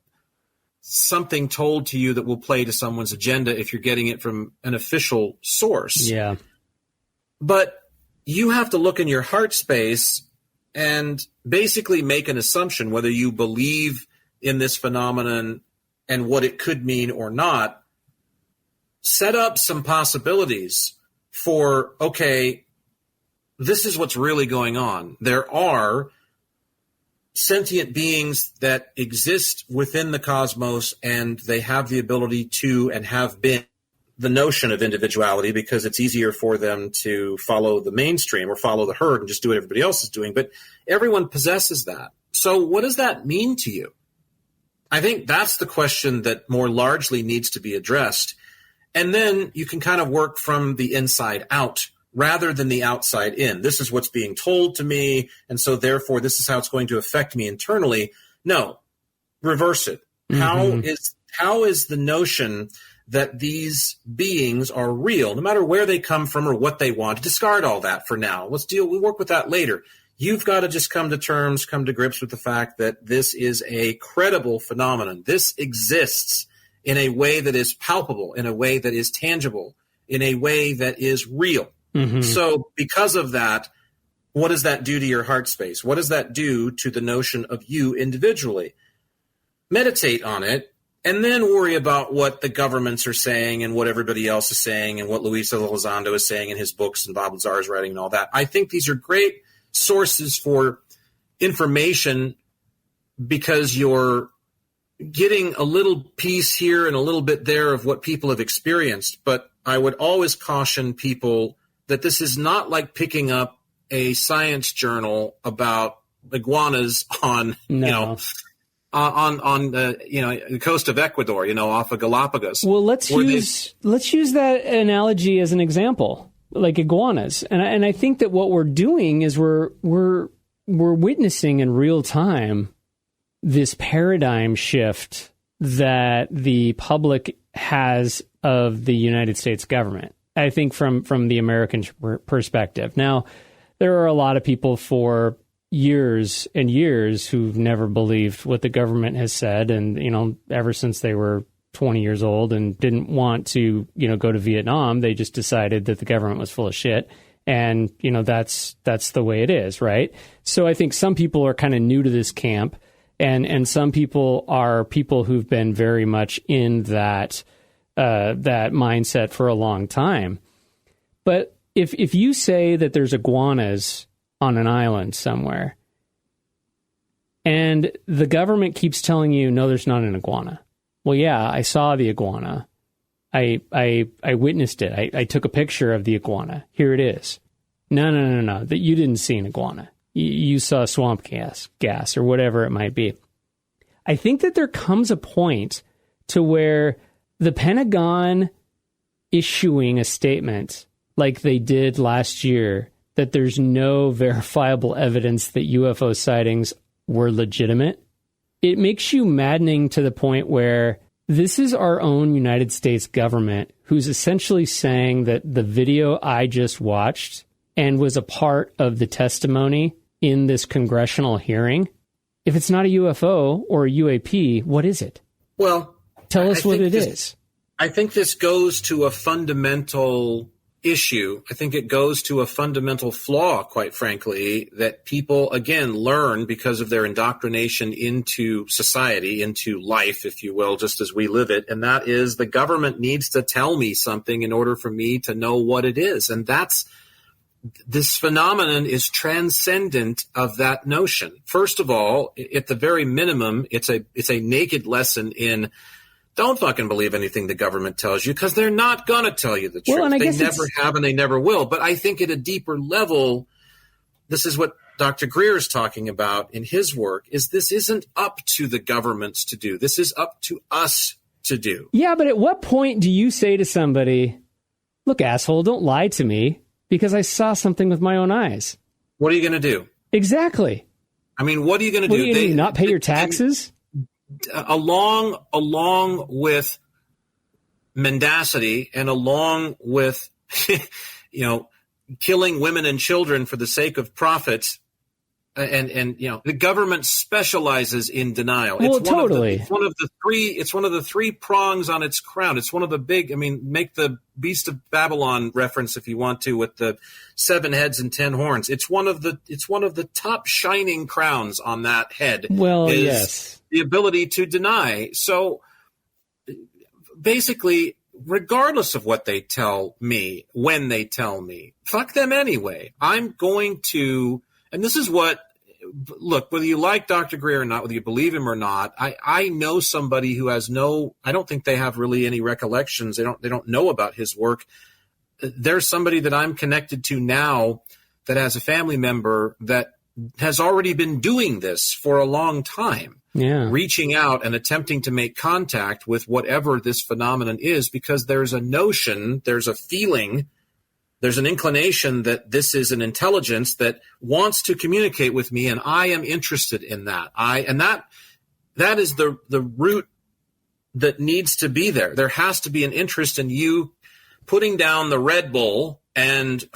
something told to you that will play to someone's agenda if you're getting it from an official source. Yeah. But you have to look in your heart space and basically make an assumption whether you believe in this phenomenon and what it could mean or not. Set up some possibilities for, okay, this is what's really going on. There are sentient beings that exist within the cosmos, and they have the ability to and have been the notion of individuality, because it's easier for them to follow the mainstream or follow the herd and just do what everybody else is doing. But everyone possesses that. So what does that mean to you? I think that's the question that more largely needs to be addressed. And then you can kind of work from the inside out rather than the outside in. This is what's being told to me, and so therefore this is how it's going to affect me internally. No, reverse it. Mm-hmm. How is the notion that these beings are real, no matter where they come from or what they want? Discard all that for now. We'll work with that later. You've got to just come to grips with the fact that this is a credible phenomenon. This exists in a way that is palpable, in a way that is tangible, in a way that is real. Mm-hmm. So because of that, what does that do to your heart space? What does that do to the notion of you individually? Meditate on it, and then worry about what the governments are saying and what everybody else is saying and what Luis Elizondo is saying in his books and Bob Lazar is writing and all that. I think these are great sources for information because you're getting a little piece here and a little bit there of what people have experienced. But I would always caution people that this is not like picking up a science journal about iguanas on, on the coast of Ecuador, off of Galapagos. Well, let's use that analogy as an example, like iguanas. And I think that what we're doing is we're witnessing in real time this paradigm shift that the public has of the United States government. I think from the American perspective. Now, there are a lot of people for years and years who've never believed what the government has said, and ever since they were 20 years old and didn't want to go to Vietnam, they just decided that the government was full of shit, and that's the way it is, right? So I think some people are kind of new to this camp, and some people are people who've been very much in that mindset for a long time. But if you say that there's iguanas on an island somewhere, and the government keeps telling you, no, there's not an iguana. Well, yeah, I saw the iguana. I witnessed it. I took a picture of the iguana. Here it is. No. That you didn't see an iguana. You saw swamp gas, or whatever it might be. I think that there comes a point to where the Pentagon issuing a statement like they did last year that there's no verifiable evidence that UFO sightings were legitimate, it makes you maddening to the point where this is our own United States government who's essentially saying that the video I just watched and was a part of the testimony in this congressional hearing, if it's not a UFO or a UAP, what is it? Well, tell us what it is. I think this goes to a fundamental issue. I think it goes to a fundamental flaw, quite frankly, that people, again, learn because of their indoctrination into society, into life, if you will, just as we live it. And that is the government needs to tell me something in order for me to know what it is. And this phenomenon is transcendent of that notion. First of all, at the very minimum, it's a naked lesson in don't fucking believe anything the government tells you, because they're not going to tell you the truth. Well, they never have and they never will. But I think at a deeper level, this is what Dr. Greer is talking about in his work, is this isn't up to the governments to do. This is up to us to do. Yeah, but at what point do you say to somebody, look, asshole, don't lie to me because I saw something with my own eyes? What are you going to do? Exactly. I mean, what are you going to do? Not pay your taxes? along with mendacity and along with, killing women and children for the sake of profit. And the government specializes in denial. Well, it's one of the three prongs on its crown. It's one of the big. Make the Beast of Babylon reference if you want to, with the 7 heads and 10 horns. It's one of the top shining crowns on that head. Well, is yes, the ability to deny. So basically, regardless of what they tell me, when they tell me, fuck them anyway. I'm going to. And this is look, whether you like Dr. Greer or not, whether you believe him or not, I know somebody who has I don't think they have really any recollections. They don't know about his work. There's somebody that I'm connected to now that has a family member that has already been doing this for a long time. Yeah. Reaching out and attempting to make contact with whatever this phenomenon is, because there's a notion, there's a feeling, there's an inclination that this is an intelligence that wants to communicate with me, and I am interested in that. That is the root that needs to be there. There has to be an interest in you putting down the Red Bull and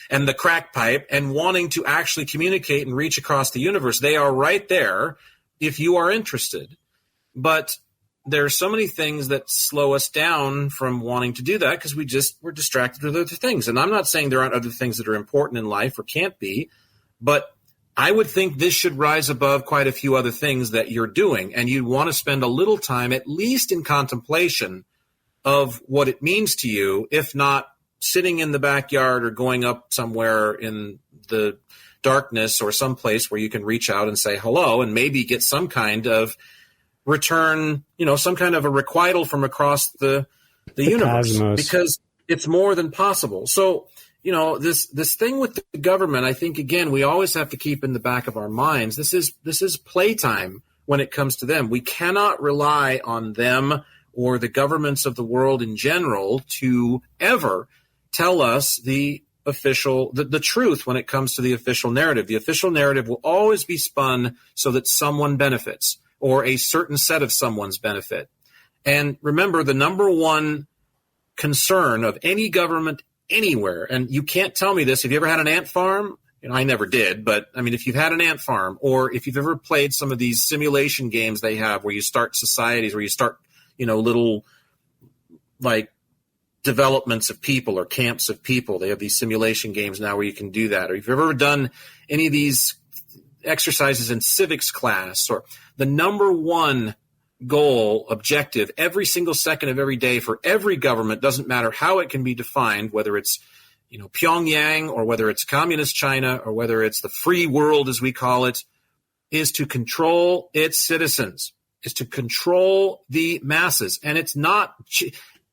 and the crack pipe and wanting to actually communicate and reach across the universe. They are right there if you are interested. But there are so many things that slow us down from wanting to do that because we're distracted with other things. And I'm not saying there aren't other things that are important in life or can't be, but I would think this should rise above quite a few other things that you're doing. And you'd want to spend a little time, at least in contemplation of what it means to you, if not sitting in the backyard or going up somewhere in the darkness or someplace where you can reach out and say hello and maybe get some kind of return, some kind of a requital from across the universe, cosmos. Because it's more than possible. So, this thing with the government, I think, again, we always have to keep in the back of our minds. This is playtime when it comes to them. We cannot rely on them or the governments of the world in general to ever tell us the truth when it comes to the official narrative. The official narrative will always be spun so that someone benefits, or a certain set of someone's benefit. And remember, the number one concern of any government anywhere, and you can't tell me this, have you ever had an ant farm? I never did, but if you've had an ant farm, or if you've ever played some of these simulation games they have where you start societies, where you start, little like developments of people or camps of people. They have these simulation games now where you can do that. Or if you've ever done any of these exercises in civics class, or the number one goal, objective, every single second of every day for every government, doesn't matter how it can be defined, whether it's Pyongyang or whether it's communist China or whether it's the free world as we call it, is to control its citizens, is to control the masses. And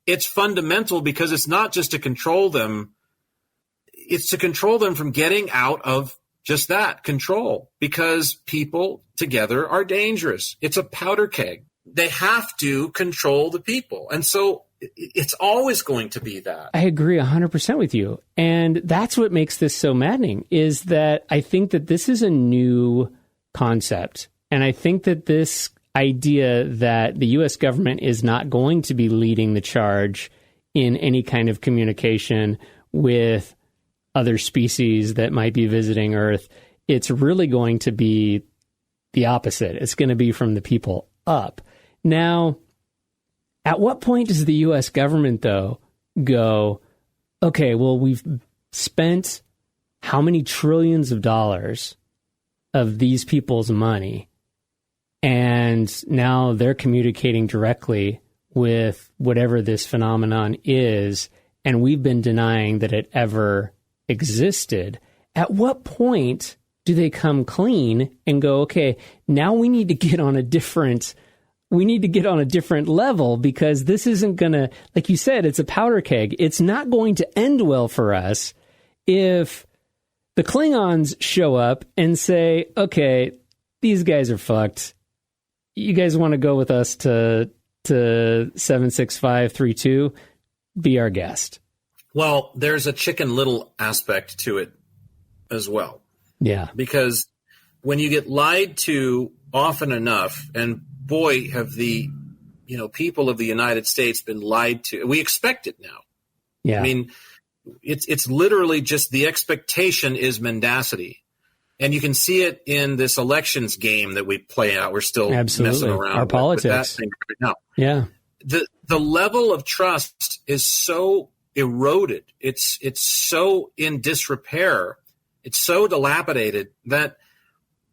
it's fundamental, because it's not just to control them, it's to control them from getting out of just that control, because people together are dangerous. It's a powder keg. They have to control the people. And so it's always going to be that. I agree 100% with you. And that's what makes this so maddening, is that I think that this is a new concept. And I think that this idea that the U.S. government is not going to be leading the charge in any kind of communication with other species that might be visiting Earth, it's really going to be the opposite. It's going to be from the people up. Now, at what point does the U.S. government, though, go, okay, well, we've spent how many trillions of dollars of these people's money, and now they're communicating directly with whatever this phenomenon is, and we've been denying that it ever existed. At what point do they come clean and go, okay, now we need to get on a different level, because this isn't going to, like you said, it's a powder keg. It's not going to end well for us if the Klingons show up and say, okay, these guys are fucked. You guys want to go with us to 76532? Be our guest. Well, there's a Chicken Little aspect to it as well. Yeah. Because when you get lied to often enough, and boy, have the people of the United States been lied to. We expect it now. Yeah. I mean, it's literally just the expectation is mendacity. And you can see it in this elections game that we play out. We're still messing around our politics with that thing right now. Yeah. The level of trust is so eroded. It's so in disrepair. It's so dilapidated that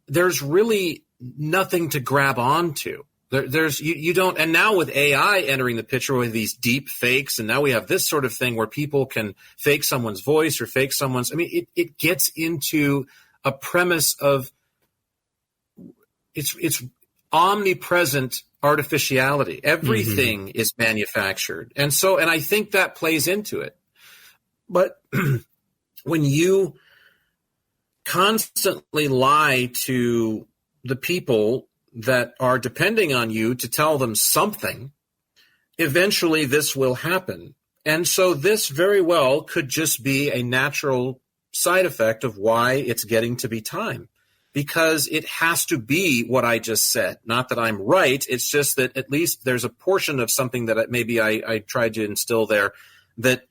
there's really nothing to grab onto. You don't, and now with AI entering the picture with these deep fakes, and now we have this sort of thing where people can fake someone's voice or fake someone's. I mean, it gets into a premise of it's omnipresent artificiality. Everything is manufactured, and I think that plays into it. But when you constantly lie to the people that are depending on you to tell them something, eventually this will happen. And so this very well could just be a natural side effect of why it's getting to be time, because it has to be what I just said. Not that I'm right. It's just that at least there's a portion of something that maybe I tried to instill there that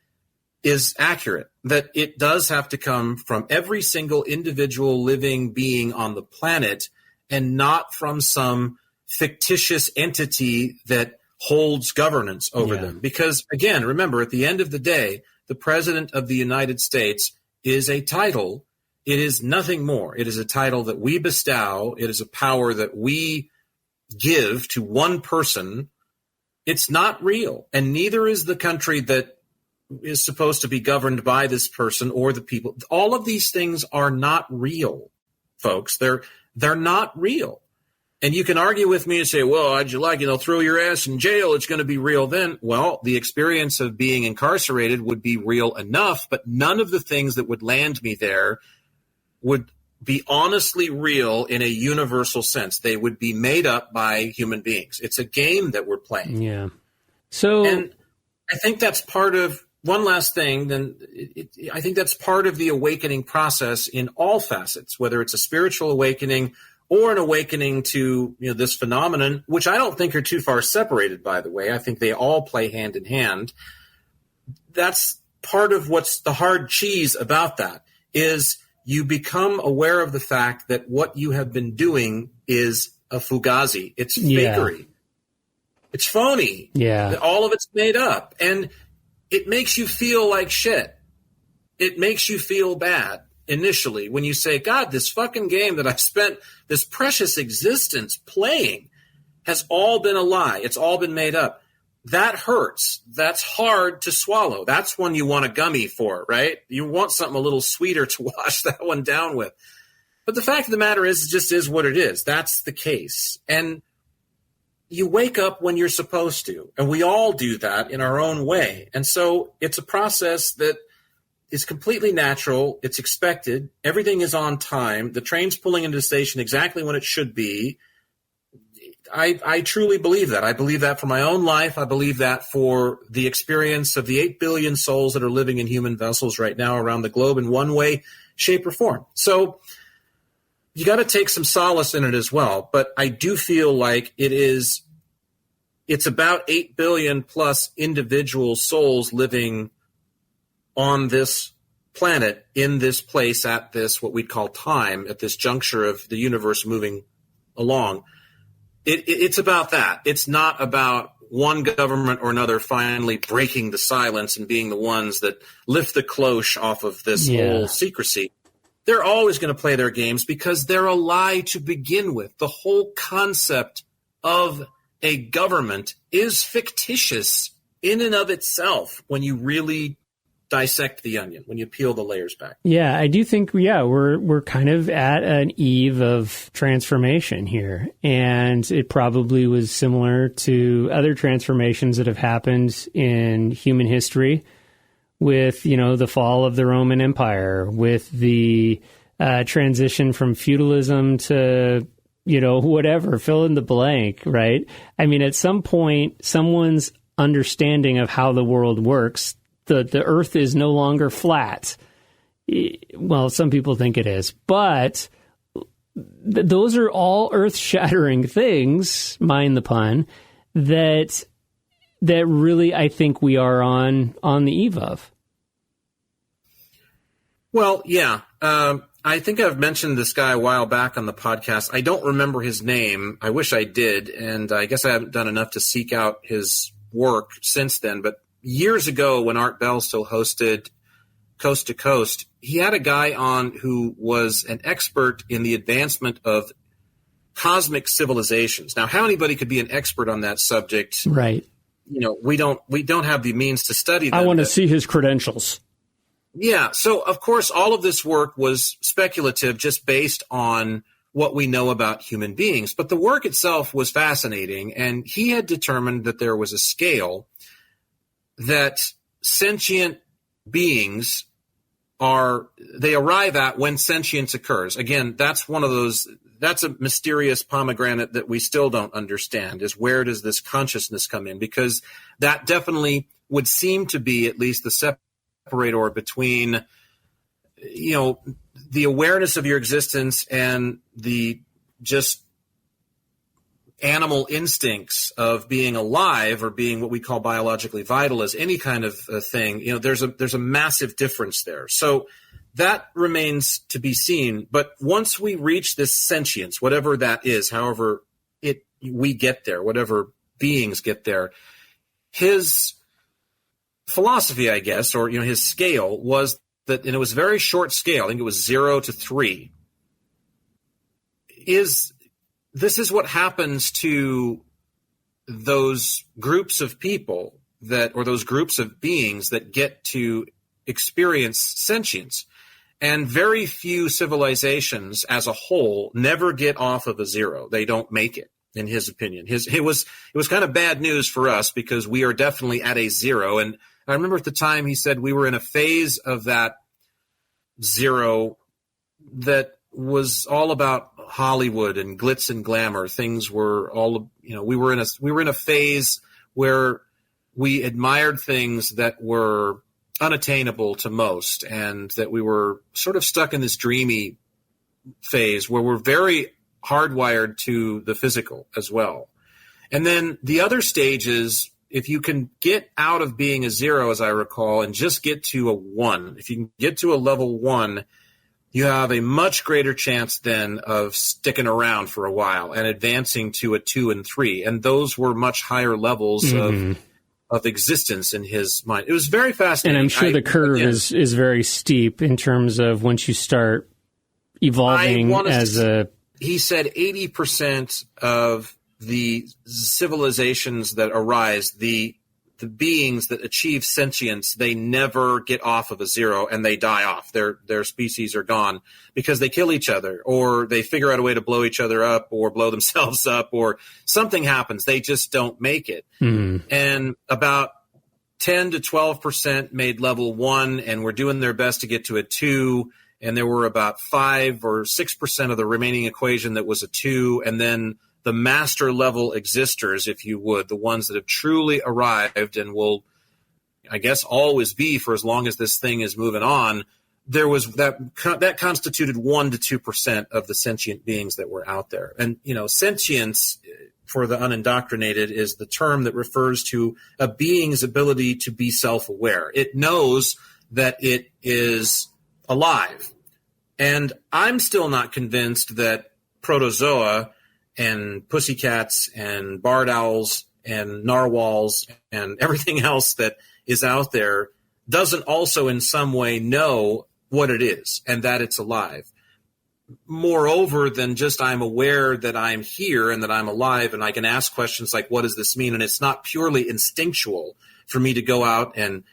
is accurate, that it does have to come from every single individual living being on the planet and not from some fictitious entity that holds governance over them. Because, again, remember, at the end of the day, the President of the United States is a title. It is nothing more. It is a title that we bestow. It is a power that we give to one person. It's not real. And neither is the country that is supposed to be governed by this person or the people. All of these things are not real, folks. They're not real. And you can argue with me and say, well, how'd you like, throw your ass in jail. It's going to be real then. Well, the experience of being incarcerated would be real enough, but none of the things that would land me there would be honestly real in a universal sense. They would be made up by human beings. It's a game that we're playing. Yeah. And I think that's part of, one last thing, then I think that's part of the awakening process in all facets, whether it's a spiritual awakening or an awakening to this phenomenon, which I don't think are too far separated, by the way. I think they all play hand in hand. That's part of what's the hard cheese about that, is you become aware of the fact that what you have been doing is a fugazi. It's fakery. It's phony. Yeah. All of it's made up. And it makes you feel like shit. It makes you feel bad initially when you say, God, this fucking game that I've spent this precious existence playing has all been a lie. It's all been made up. That hurts. That's hard to swallow. That's one you want a gummy for, right? You want something a little sweeter to wash that one down with. But the fact of the matter is, it just is what it is. That's the case. And you wake up when you're supposed to, and we all do that in our own way. And so it's a process that is completely natural. It's expected. Everything is on time. The train's pulling into the station exactly when it should be. I truly believe that. I believe that for my own life. I believe that for the experience of the 8 billion souls that are living in human vessels right now around the globe in one way, shape, or form. So you got to take some solace in it as well. But I do feel like it's about 8 billion plus individual souls living on this planet, in this place, at this, what we'd call time, at this juncture of the universe moving along. It's about that. It's not about one government or another finally breaking the silence and being the ones that lift the cloche off of this whole secrecy. They're always going to play their games because they're a lie to begin with. The whole concept of a government is fictitious in and of itself when you really dissect the onion, when you peel the layers back. Yeah, I do think, we're kind of at an eve of transformation here. And it probably was similar to other transformations that have happened in human history with, the fall of the Roman Empire, with the transition from feudalism to, whatever, fill in the blank, right? I mean, at some point, someone's understanding of how the world works, the earth is no longer flat. Well, some people think it is, but those are all earth-shattering things, mind the pun, that really I think we are on the eve of. Well, yeah. I think I've mentioned this guy a while back on the podcast. I don't remember his name. I wish I did, and I guess I haven't done enough to seek out his work since then. But years ago, when Art Bell still hosted Coast to Coast, he had a guy on who was an expert in the advancement of cosmic civilizations. Now, how anybody could be an expert on that subject, right? We don't have the means to study them. I want to see his credentials. Yeah. So, of course, all of this work was speculative, just based on what we know about human beings. But the work itself was fascinating, and he had determined that there was a scale that sentient beings arrive at when sentience occurs. Again, that's a mysterious pomegranate that we still don't understand, is where does this consciousness come in? Because that definitely would seem to be at least the separator between, the awareness of your existence and the just animal instincts of being alive or being what we call biologically vital as any kind of thing. There's a massive difference there. So that remains to be seen. But once we reach this sentience, whatever that is, however we get there, whatever beings get there, his philosophy, I guess, or his scale was that, and it was a very short scale. I think it was 0 to 3. This is what happens to those groups of people or those groups of beings that get to experience sentience. And very few civilizations as a whole never get off of a 0. They don't make it, in his opinion. It was kind of bad news for us because we are definitely at a 0. And I remember at the time he said we were in a phase of that 0 that was all about Hollywood and glitz and glamour. Things were all, we were in a phase where we admired things that were unattainable to most, and that we were sort of stuck in this dreamy phase where we're very hardwired to the physical as well. And then the other stages, if you can get out of being a 0, as I recall, and just get to a 1, if you can get to a level 1, you have a much greater chance then of sticking around for a while and advancing to a 2 and 3. And those were much higher levels of existence in his mind. It was very fascinating. And I'm sure the curve is very steep in terms of once you start evolving He said 80% of the civilizations that arise, the beings that achieve sentience, they never get off of a 0 and they die off. Their species are gone because they kill each other, or they figure out a way to blow each other up or blow themselves up, or something happens. They just don't make it. Mm-hmm. And about 10 to 12% made level 1 and were doing their best to get to a 2. And there were about 5 or 6% of the remaining equation that was a 2. And then the master level existers, if you would, the ones that have truly arrived and will, I guess, always be for as long as this thing is moving on. There was that constituted 1 to 2% of the sentient beings that were out there. And, sentience for the unindoctrinated is the term that refers to a being's ability to be self-aware. It knows that it is alive. And I'm still not convinced that protozoa and pussycats and barred owls and narwhals and everything else that is out there doesn't also in some way know what it is and that it's alive. Moreover than just I'm aware that I'm here and that I'm alive and I can ask questions like, what does this mean? And it's not purely instinctual for me to go out and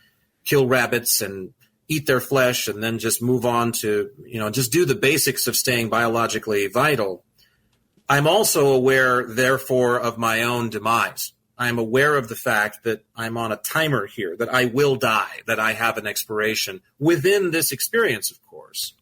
kill rabbits and eat their flesh and then just move on to, just do the basics of staying biologically vital. I'm also aware, therefore, of my own demise. I'm aware of the fact that I'm on a timer here, that I will die, that I have an expiration within this experience, of course.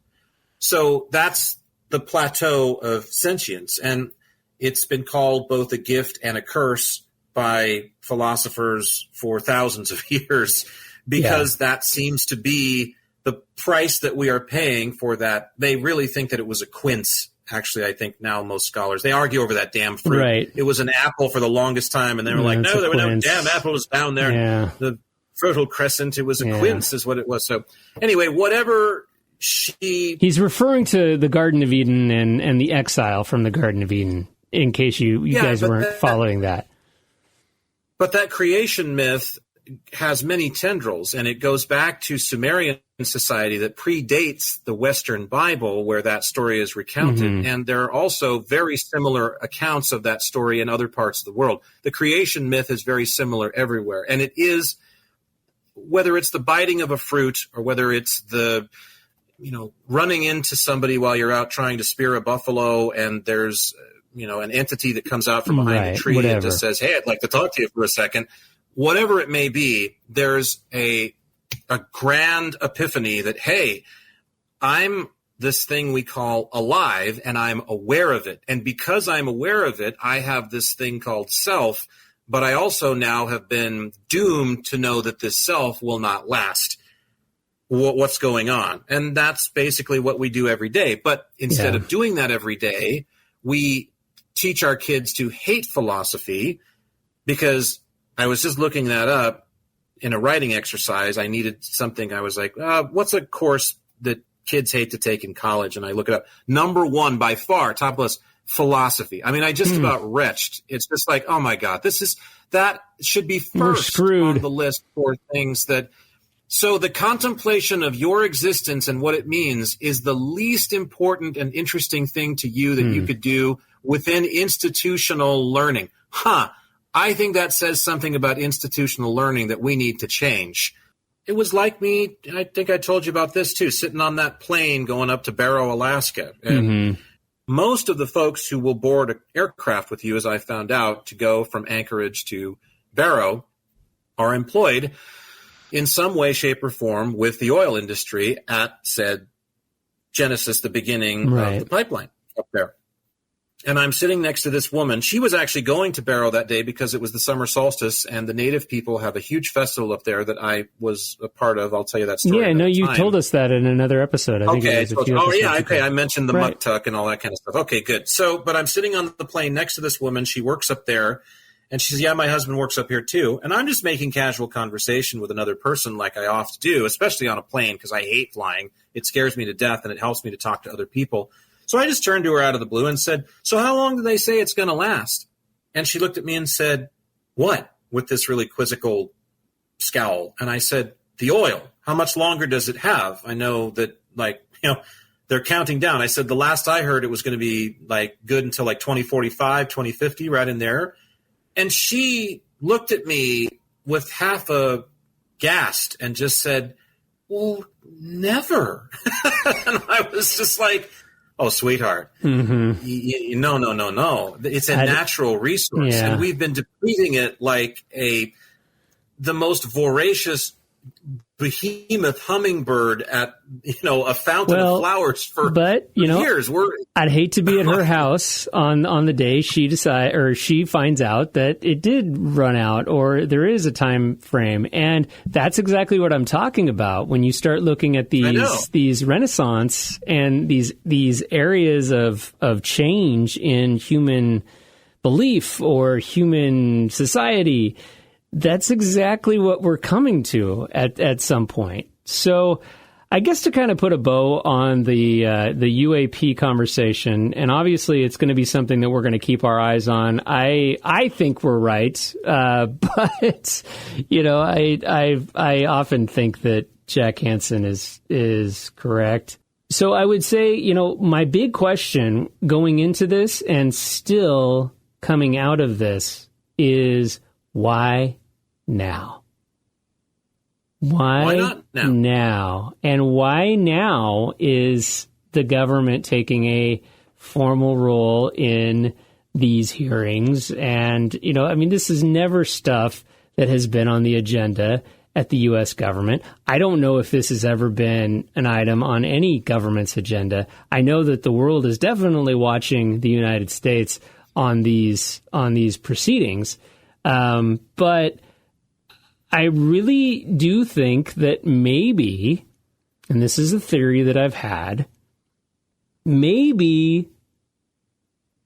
So that's the plateau of sentience. And it's been called both a gift and a curse by philosophers for thousands of years, because that seems to be the price that we are paying for that. They really think that it was a quince Actually, I think now most scholars, they argue over that damn fruit. Right. It was an apple for the longest time, and they were like, no, there were no damn apples down there. Yeah. The Fertile Crescent, it was a quince is what it was. So anyway, whatever He's referring to the Garden of Eden and the exile from the Garden of Eden, in case you guys weren't following that. But that creation myth has many tendrils, and it goes back to Sumerian society that predates the Western Bible, where that story is recounted. Mm-hmm. And there are also very similar accounts of that story in other parts of the world. The creation myth is very similar everywhere. And it is, whether it's the biting of a fruit or whether it's the, running into somebody while you're out trying to spear a buffalo, and there's, an entity that comes out from behind a tree and just says, hey, I'd like to talk to you for a second. Whatever it may be, there's a grand epiphany that, hey, I'm this thing we call alive, and I'm aware of it. And because I'm aware of it, I have this thing called self, but I also now have been doomed to know that this self will not last. What's going on? And that's basically what we do every day. But instead of doing that every day, we teach our kids to hate philosophy, because I was just looking that up in a writing exercise. I needed something. I was like, what's a course that kids hate to take in college? And I look it up. Number one, by far, top list, philosophy. I mean, I just about retched. It's just like, oh my God, that should be first on the list for things that. So the contemplation of your existence and what it means is the least important and interesting thing to you that you could do within institutional learning. I think that says something about institutional learning that we need to change. It was like me, I think I told you about this too, sitting on that plane going up to Barrow, Alaska. And most of the folks who will board an aircraft with you, as I found out, to go from Anchorage to Barrow are employed in some way, shape, or form with the oil industry at said Genesis, the beginning of the pipeline up there. And I'm sitting next to this woman. She was actually going to Barrow that day because it was the summer solstice, and the native people have a huge festival up there that I was a part of. I'll tell you that story. Yeah, no, you told us that in another episode. I think it was a few episodes ago. I mentioned the muktuk and all that kind of stuff. Okay, good. So, but I'm sitting on the plane next to this woman. She works up there, and she says, yeah, my husband works up here too. And I'm just making casual conversation with another person like I often do, especially on a plane, because I hate flying. It scares me to death, and it helps me to talk to other people. So I just turned to her out of the blue and said, so how long do they say it's going to last? And she looked at me and said, what? With this really quizzical scowl. And I said, the oil. How much longer does it have? I know that, they're counting down. I said, the last I heard, it was going to be good until 2045, 2050, right in there. And she looked at me with half a gasp and just said, well, never. And I was just like, oh, sweetheart, no. It's a natural resource, and we've been depleting it like the most voracious behemoth hummingbird at a fountain of flowers for years. I'd hate to be at her house on the day she finds out that it did run out, or there is a time frame, and that's exactly what I'm talking about when you start looking at these Renaissance and these areas of change in human belief or human society. That's exactly what we're coming to at some point. So I guess to kind of put a bow on the UAP conversation, and obviously it's going to be something that we're going to keep our eyes on. I think we're right, but I often think that Jack Hansen is correct. So I would say, my big question going into this and still coming out of this is why now? Why not now? Now? And why now is the government taking a formal role in these hearings? And, this is never stuff that has been on the agenda at the U.S. government. I don't know if this has ever been an item on any government's agenda. I know that the world is definitely watching the United States on these proceedings. But I really do think that maybe, and this is a theory that I've had, maybe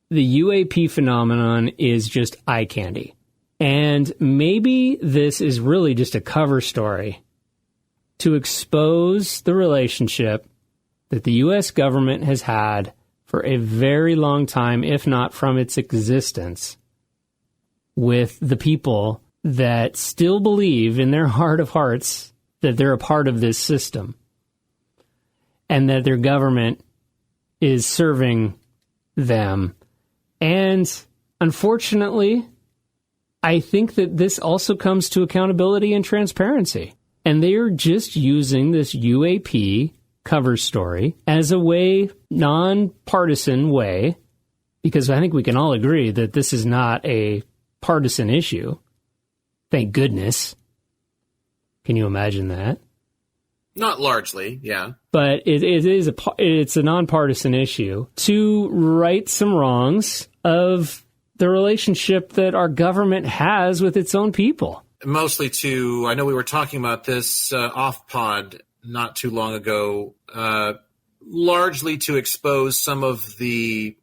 the UAP phenomenon is just eye candy. And maybe this is really just a cover story to expose the relationship that the U.S. government has had for a very long time, if not from its existence, with the people that still believe in their heart of hearts that they're a part of this system and that their government is serving them. And unfortunately, I think that this also comes to accountability and transparency. And they're just using this UAP cover story as a way, nonpartisan way, because I think we can all agree that this is not a partisan issue. Thank goodness. Can you imagine that? Not largely, yeah. But it's a nonpartisan issue to right some wrongs of the relationship that our government has with its own people. Mostly I know we were talking about this off pod not too long ago, largely to expose some of the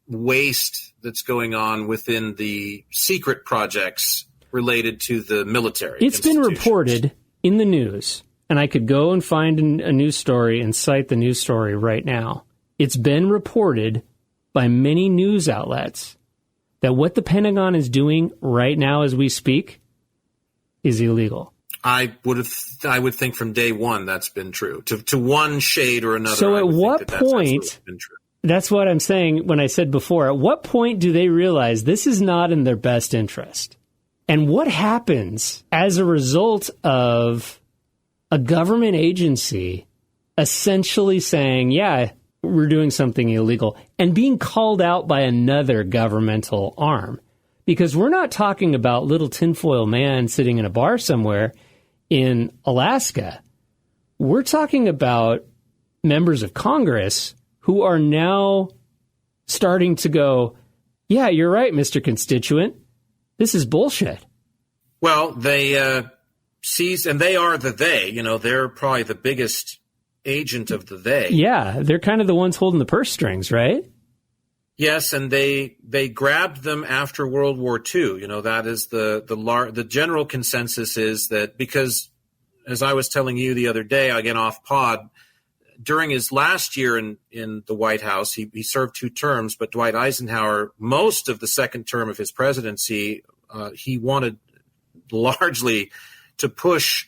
waste that's going on within the secret projects related to the military. It's been reported in the news, and I could go and find a news story and cite the news story right now. It's been reported by many news outlets that what the Pentagon is doing right now as we speak is illegal. I would think from day one that's been true. To one shade or another. So at what point, that's what I'm saying when I said before, at what point do they realize this is not in their best interest? And what happens as a result of a government agency essentially saying, yeah, we're doing something illegal, and being called out by another governmental arm? Because we're not talking about little tinfoil man sitting in a bar somewhere in Alaska. We're talking about members of Congress who are now starting to go, yeah, you're right, Mr. Constituent. This is bullshit. Well, they seize, and they are the they. They're probably the biggest agent of the they. Yeah, they're kind of the ones holding the purse strings, right? Yes, and they grabbed them after World War II. That is the general consensus is that because, as I was telling you the other day, again off pod, during his last year in the White House, he served 2 terms, but Dwight Eisenhower, most of the second term of his presidency, he wanted largely to push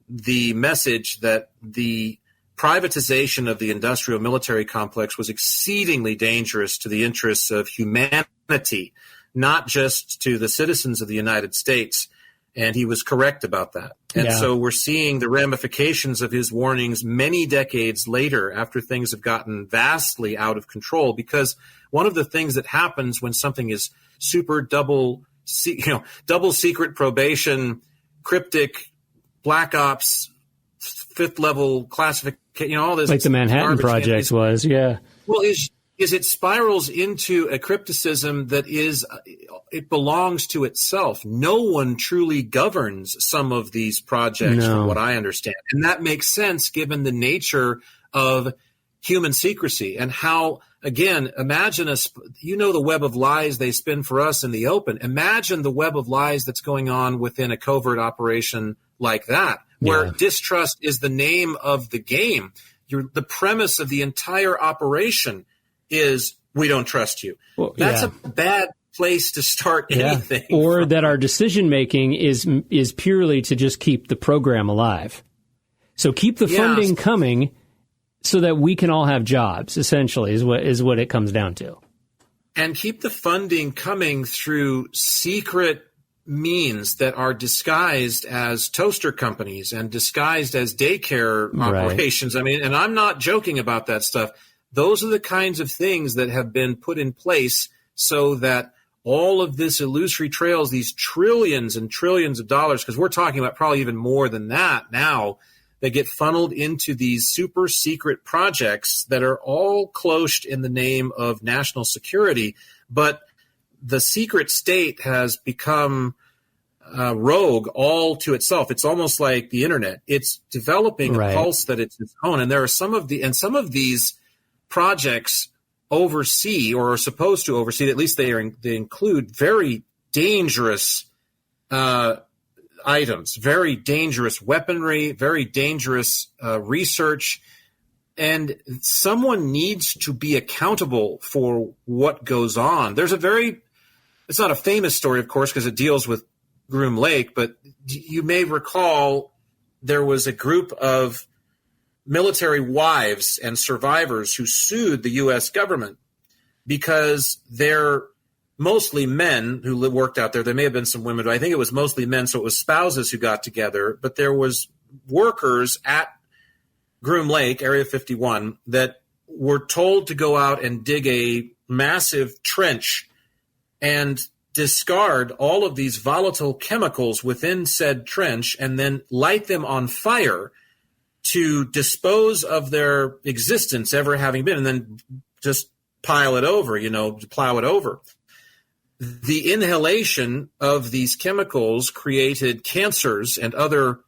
the message that the privatization of the industrial military complex was exceedingly dangerous to the interests of humanity, not just to the citizens of the United States. And he was correct about that. And so we're seeing the ramifications of his warnings many decades later after things have gotten vastly out of control, because one of the things that happens when something is super double secret probation, cryptic, black ops, 5th level classification, all this. Like the Manhattan Project was, yeah. Well, is it spirals into a crypticism that it belongs to itself. No one truly governs some of these projects, from what I understand. And that makes sense given the nature of human secrecy and how, again, imagine the web of lies they spin for us in the open. Imagine the web of lies that's going on within a covert operation like that, where distrust is the name of the game. The premise of the entire operation is we don't trust you. Well, that's a bad place to start anything. Or from. That our decision making is purely to just keep the program alive. So keep the funding coming so that we can all have jobs, essentially, is what it comes down to. And keep the funding coming through secret means that are disguised as toaster companies and disguised as daycare operations. I mean, and I'm not joking about that stuff. Those are the kinds of things that have been put in place so that all of this illusory trails, these trillions and trillions of dollars, because we're talking about probably even more than that now, they get funneled into these super secret projects that are all cloached in the name of national security. But the secret state has become rogue all to itself. It's almost like the internet. It's developing a pulse that it's its own. And there are some of these projects oversee or are supposed to oversee, at least they include very dangerous items, very dangerous weaponry, very dangerous research. And someone needs to be accountable for what goes on. It's not a famous story, of course, because it deals with Groom Lake, but you may recall there was a group of military wives and survivors who sued the U.S. government because they're mostly men who worked out there. There may have been some women, but I think it was mostly men, so it was spouses who got together. But there was workers at Groom Lake, Area 51, that were told to go out and dig a massive trench and discard all of these volatile chemicals within said trench and then light them on fire to dispose of their existence ever having been, and then just pile it over, plow it over. The inhalation of these chemicals created cancers and other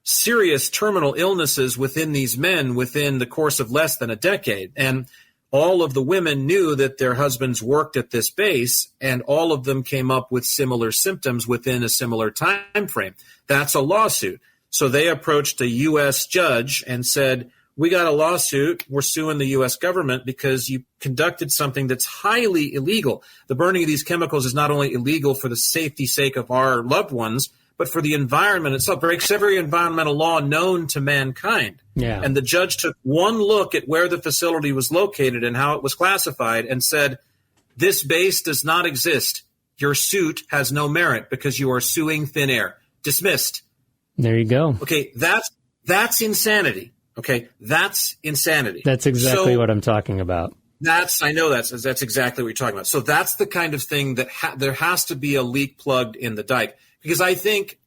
serious terminal illnesses within these men within the course of less than a decade. And all of the women knew that their husbands worked at this base, and all of them came up with similar symptoms within a similar time frame. That's a lawsuit. So they approached a U.S. judge and said, we got a lawsuit. We're suing the U.S. government because you conducted something that's highly illegal. The burning of these chemicals is not only illegal for the safety sake of our loved ones, but for the environment itself. It breaks every environmental law known to mankind. Yeah. And the judge took one look at where the facility was located and how it was classified and said, this base does not exist. Your suit has no merit because you are suing thin air. Dismissed. There you go. Okay, that's insanity. Okay, that's insanity. That's exactly what I'm talking about. That's exactly what you're talking about. So that's the kind of thing that there has to be a leak plugged in the dike. Because I think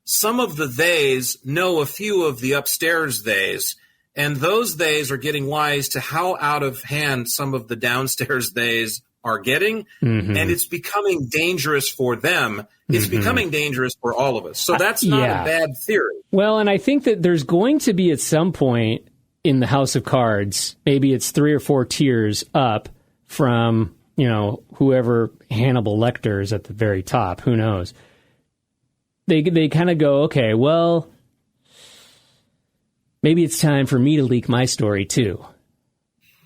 some of the theys know a few of the upstairs theys, and those theys are getting wise to how out of hand some of the downstairs theys are getting, and it's becoming dangerous for them. It's becoming dangerous for all of us. So that's not a bad theory. Well, and I think that there's going to be at some point in the House of Cards, maybe it's 3 or 4 tiers up from, whoever Hannibal Lecter is at the very top. Who knows? They kind of go, okay, well, maybe it's time for me to leak my story too.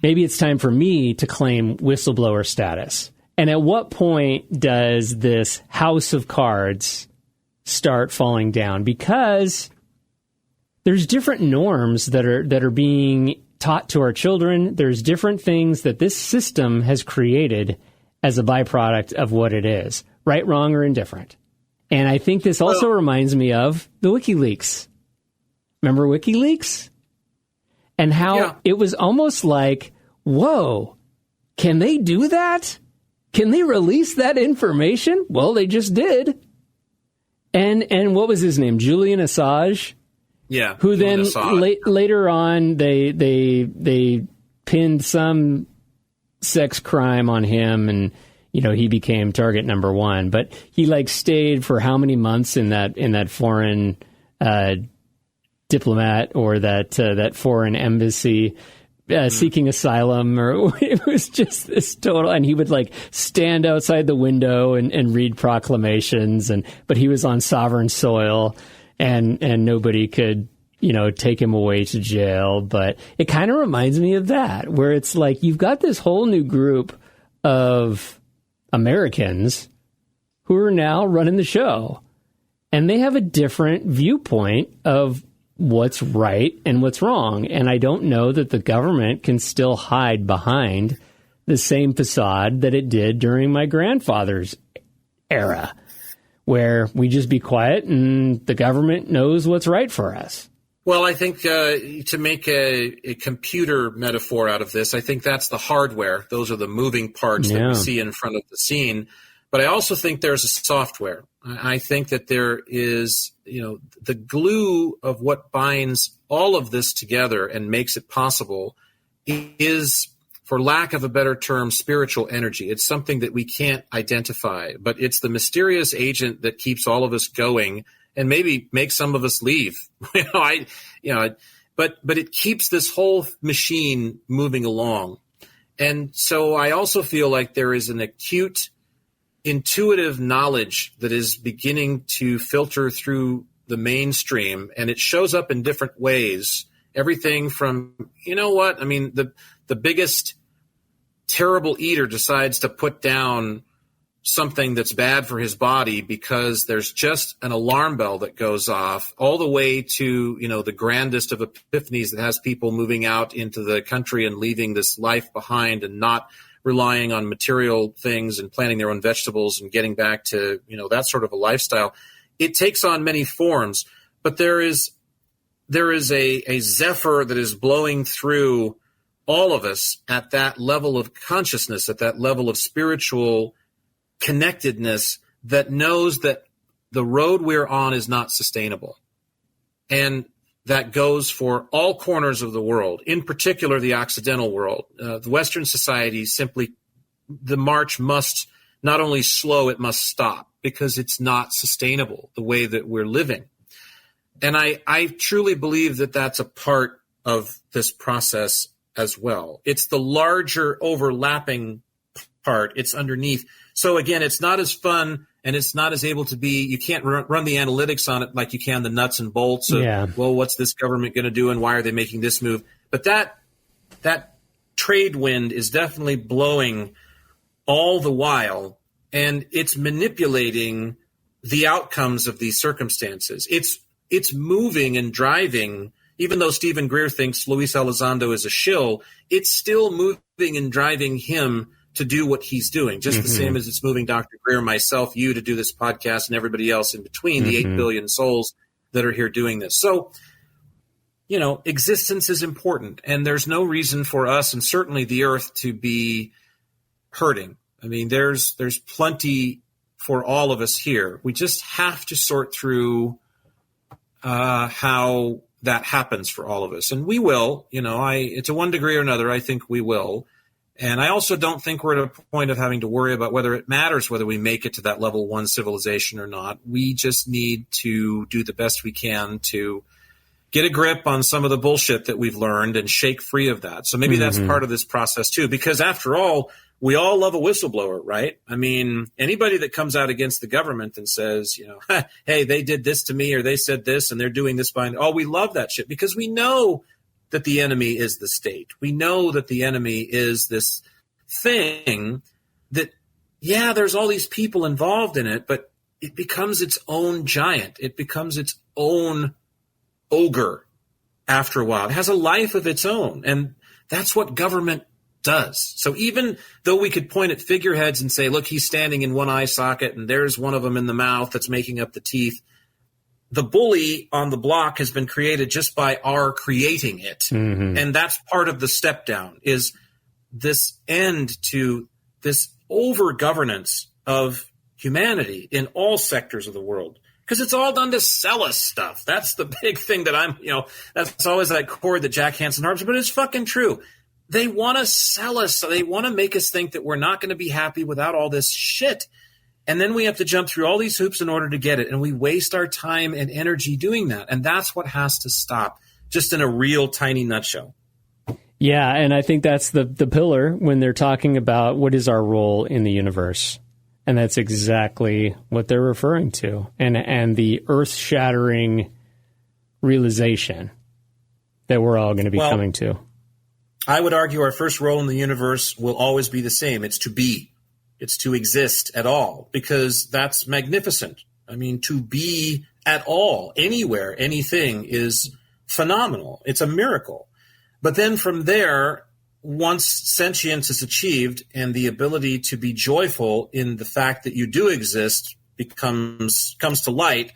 Maybe it's time for me to claim whistleblower status. And at what point does this House of Cards start falling down? Because there's different norms that are being taught to our children. There's different things that this system has created as a byproduct of what it is, right, wrong, or indifferent. And I think this also reminds me of the WikiLeaks. Remember WikiLeaks? And how it was almost like, whoa, can they do that? Can they release that information? Well, they just did. And what was his name? Julian Assange? Yeah. Who then later on they pinned some sex crime on him, and he became target number 1. But he stayed for how many months in that foreign diplomat or that foreign embassy seeking asylum, or it was just this total. And he would stand outside the window and read proclamations, but he was on sovereign soil, and nobody could take him away to jail. But it kind of reminds me of that, where it's you've got this whole new group of Americans who are now running the show, and they have a different viewpoint of what's right and what's wrong. And I don't know that the government can still hide behind the same facade that it did during my grandfather's era, where we just be quiet and the government knows what's right for us. Well, I think to make a computer metaphor out of this, I think that's the hardware. Those are the moving parts that we see in front of the scene. But I also think there's a software. I think that there is, the glue of what binds all of this together and makes it possible is, for lack of a better term, spiritual energy. It's something that we can't identify, but it's the mysterious agent that keeps all of us going and maybe makes some of us leave. But it keeps this whole machine moving along. And so I also feel like there is an acute, intuitive knowledge that is beginning to filter through the mainstream, and it shows up in different ways. Everything from, you know what, I mean, the biggest terrible eater decides to put down something that's bad for his body because there's just an alarm bell that goes off, all the way to, you know, the grandest of epiphanies that has people moving out into the country and leaving this life behind and not relying on material things and planting their own vegetables and getting back to, you know, that sort of a lifestyle. It takes on many forms, but there is a zephyr that is blowing through all of us at that level of consciousness, at that level of spiritual connectedness, that knows that the road we're on is not sustainable. And that goes for all corners of the world, in particular the Occidental world. The Western society simply, the march must not only slow, it must stop, because it's not sustainable the way that we're living. And I truly believe that that's a part of this process as well. It's the larger overlapping part. It's underneath. So again, it's not as fun and it's not as able to be, you can't run the analytics on it like you can the nuts and bolts of, well, what's this government going to do and why are they making this move? But that trade wind is definitely blowing all the while, and it's manipulating the outcomes of these circumstances. It's moving and driving. Even though Stephen Greer thinks Luis Elizondo is a shill, it's still moving and driving him to do what he's doing, just the same as it's moving Dr. Greer, myself, you to do this podcast, and everybody else in between, the 8 billion souls that are here doing this. So, you know, existence is important, and there's no reason for us, and certainly the earth, to be hurting. I mean, there's plenty for all of us here. We just have to sort through how that happens for all of us. And we will, you know, to one degree or another, I think we will. And I also don't think we're at a point of having to worry about whether it matters whether we make it to that level 1 civilization or not. We just need to do the best we can to get a grip on some of the bullshit that we've learned and shake free of that. So maybe that's part of this process too, because after all, we all love a whistleblower, right? I mean, anybody that comes out against the government and says, you know, hey, they did this to me, or they said this and they're doing this behind, we love that shit, because we know that the enemy is the state. We know that the enemy is this thing that, there's all these people involved in it, but it becomes its own giant. It becomes its own ogre after a while. It has a life of its own. And that's what government does. So even though we could point at figureheads and say, look, he's standing in one eye socket and there's one of them in the mouth that's making up the teeth, the bully on the block has been created just by our creating it. And that's part of the step down, is this end to this over governance of humanity in all sectors of the world. Because it's all done to sell us stuff. That's the big thing that that's always that chord that Jack Hansen harps, but it's fucking true. They want to sell us. They want to make us think that we're not going to be happy without all this shit. And then we have to jump through all these hoops in order to get it. And we waste our time and energy doing that. And that's what has to stop, just in a real tiny nutshell. Yeah, and I think that's the pillar when they're talking about what is our role in the universe. And that's exactly what they're referring to. And the earth-shattering realization that we're all going to be coming to. I would argue our first role in the universe will always be the same. It's to be. It's to exist at all, because that's magnificent. I mean, to be at all, anywhere, anything is phenomenal. It's a miracle. But then from there, once sentience is achieved and the ability to be joyful in the fact that you do exist comes to light,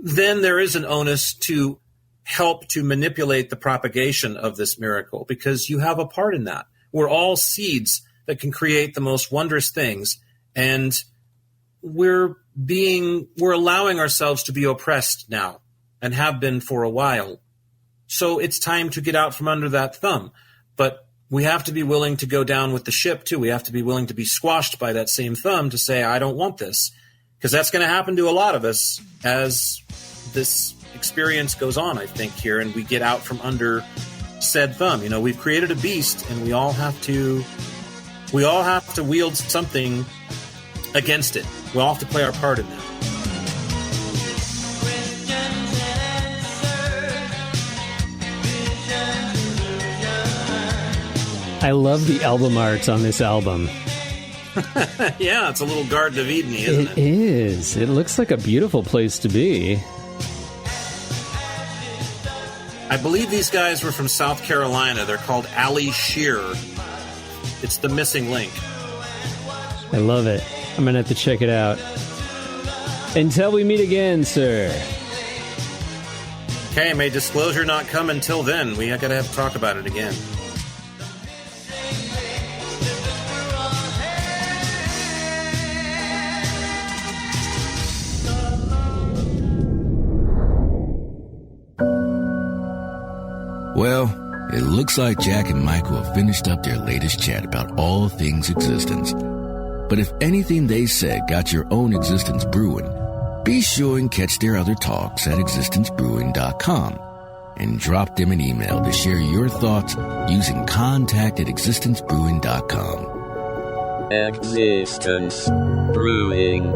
then there is an onus to help to manipulate the propagation of this miracle, because you have a part in that. We're all seeds that can create the most wondrous things, and we're allowing ourselves to be oppressed now, and have been for a while. So it's time to get out from under that thumb. But we have to be willing to go down with the ship too. We have to be willing to be squashed by that same thumb to say, I don't want this, because that's going to happen to a lot of us as this experience goes on, I think, here, and we get out from under said thumb. You know, we've created a beast, and we all have to wield something against it. We all have to play our part in that. I love the album art on this album. Yeah, it's a little Garden of Eden, isn't it? It is. It looks like a beautiful place to be. I believe these guys were from South Carolina. They're called Ali Shear. It's the missing link. I love it. I'm going to have to check it out. Until we meet again, sir. Okay, may disclosure not come until then. We gotta have to talk about it again. Well, it looks like Jack and Michael have finished up their latest chat about all things existence. But if anything they said got your own existence brewing, be sure and catch their other talks at existencebrewing.com and drop them an email to share your thoughts using contact@existencebrewing.com. Existence Brewing.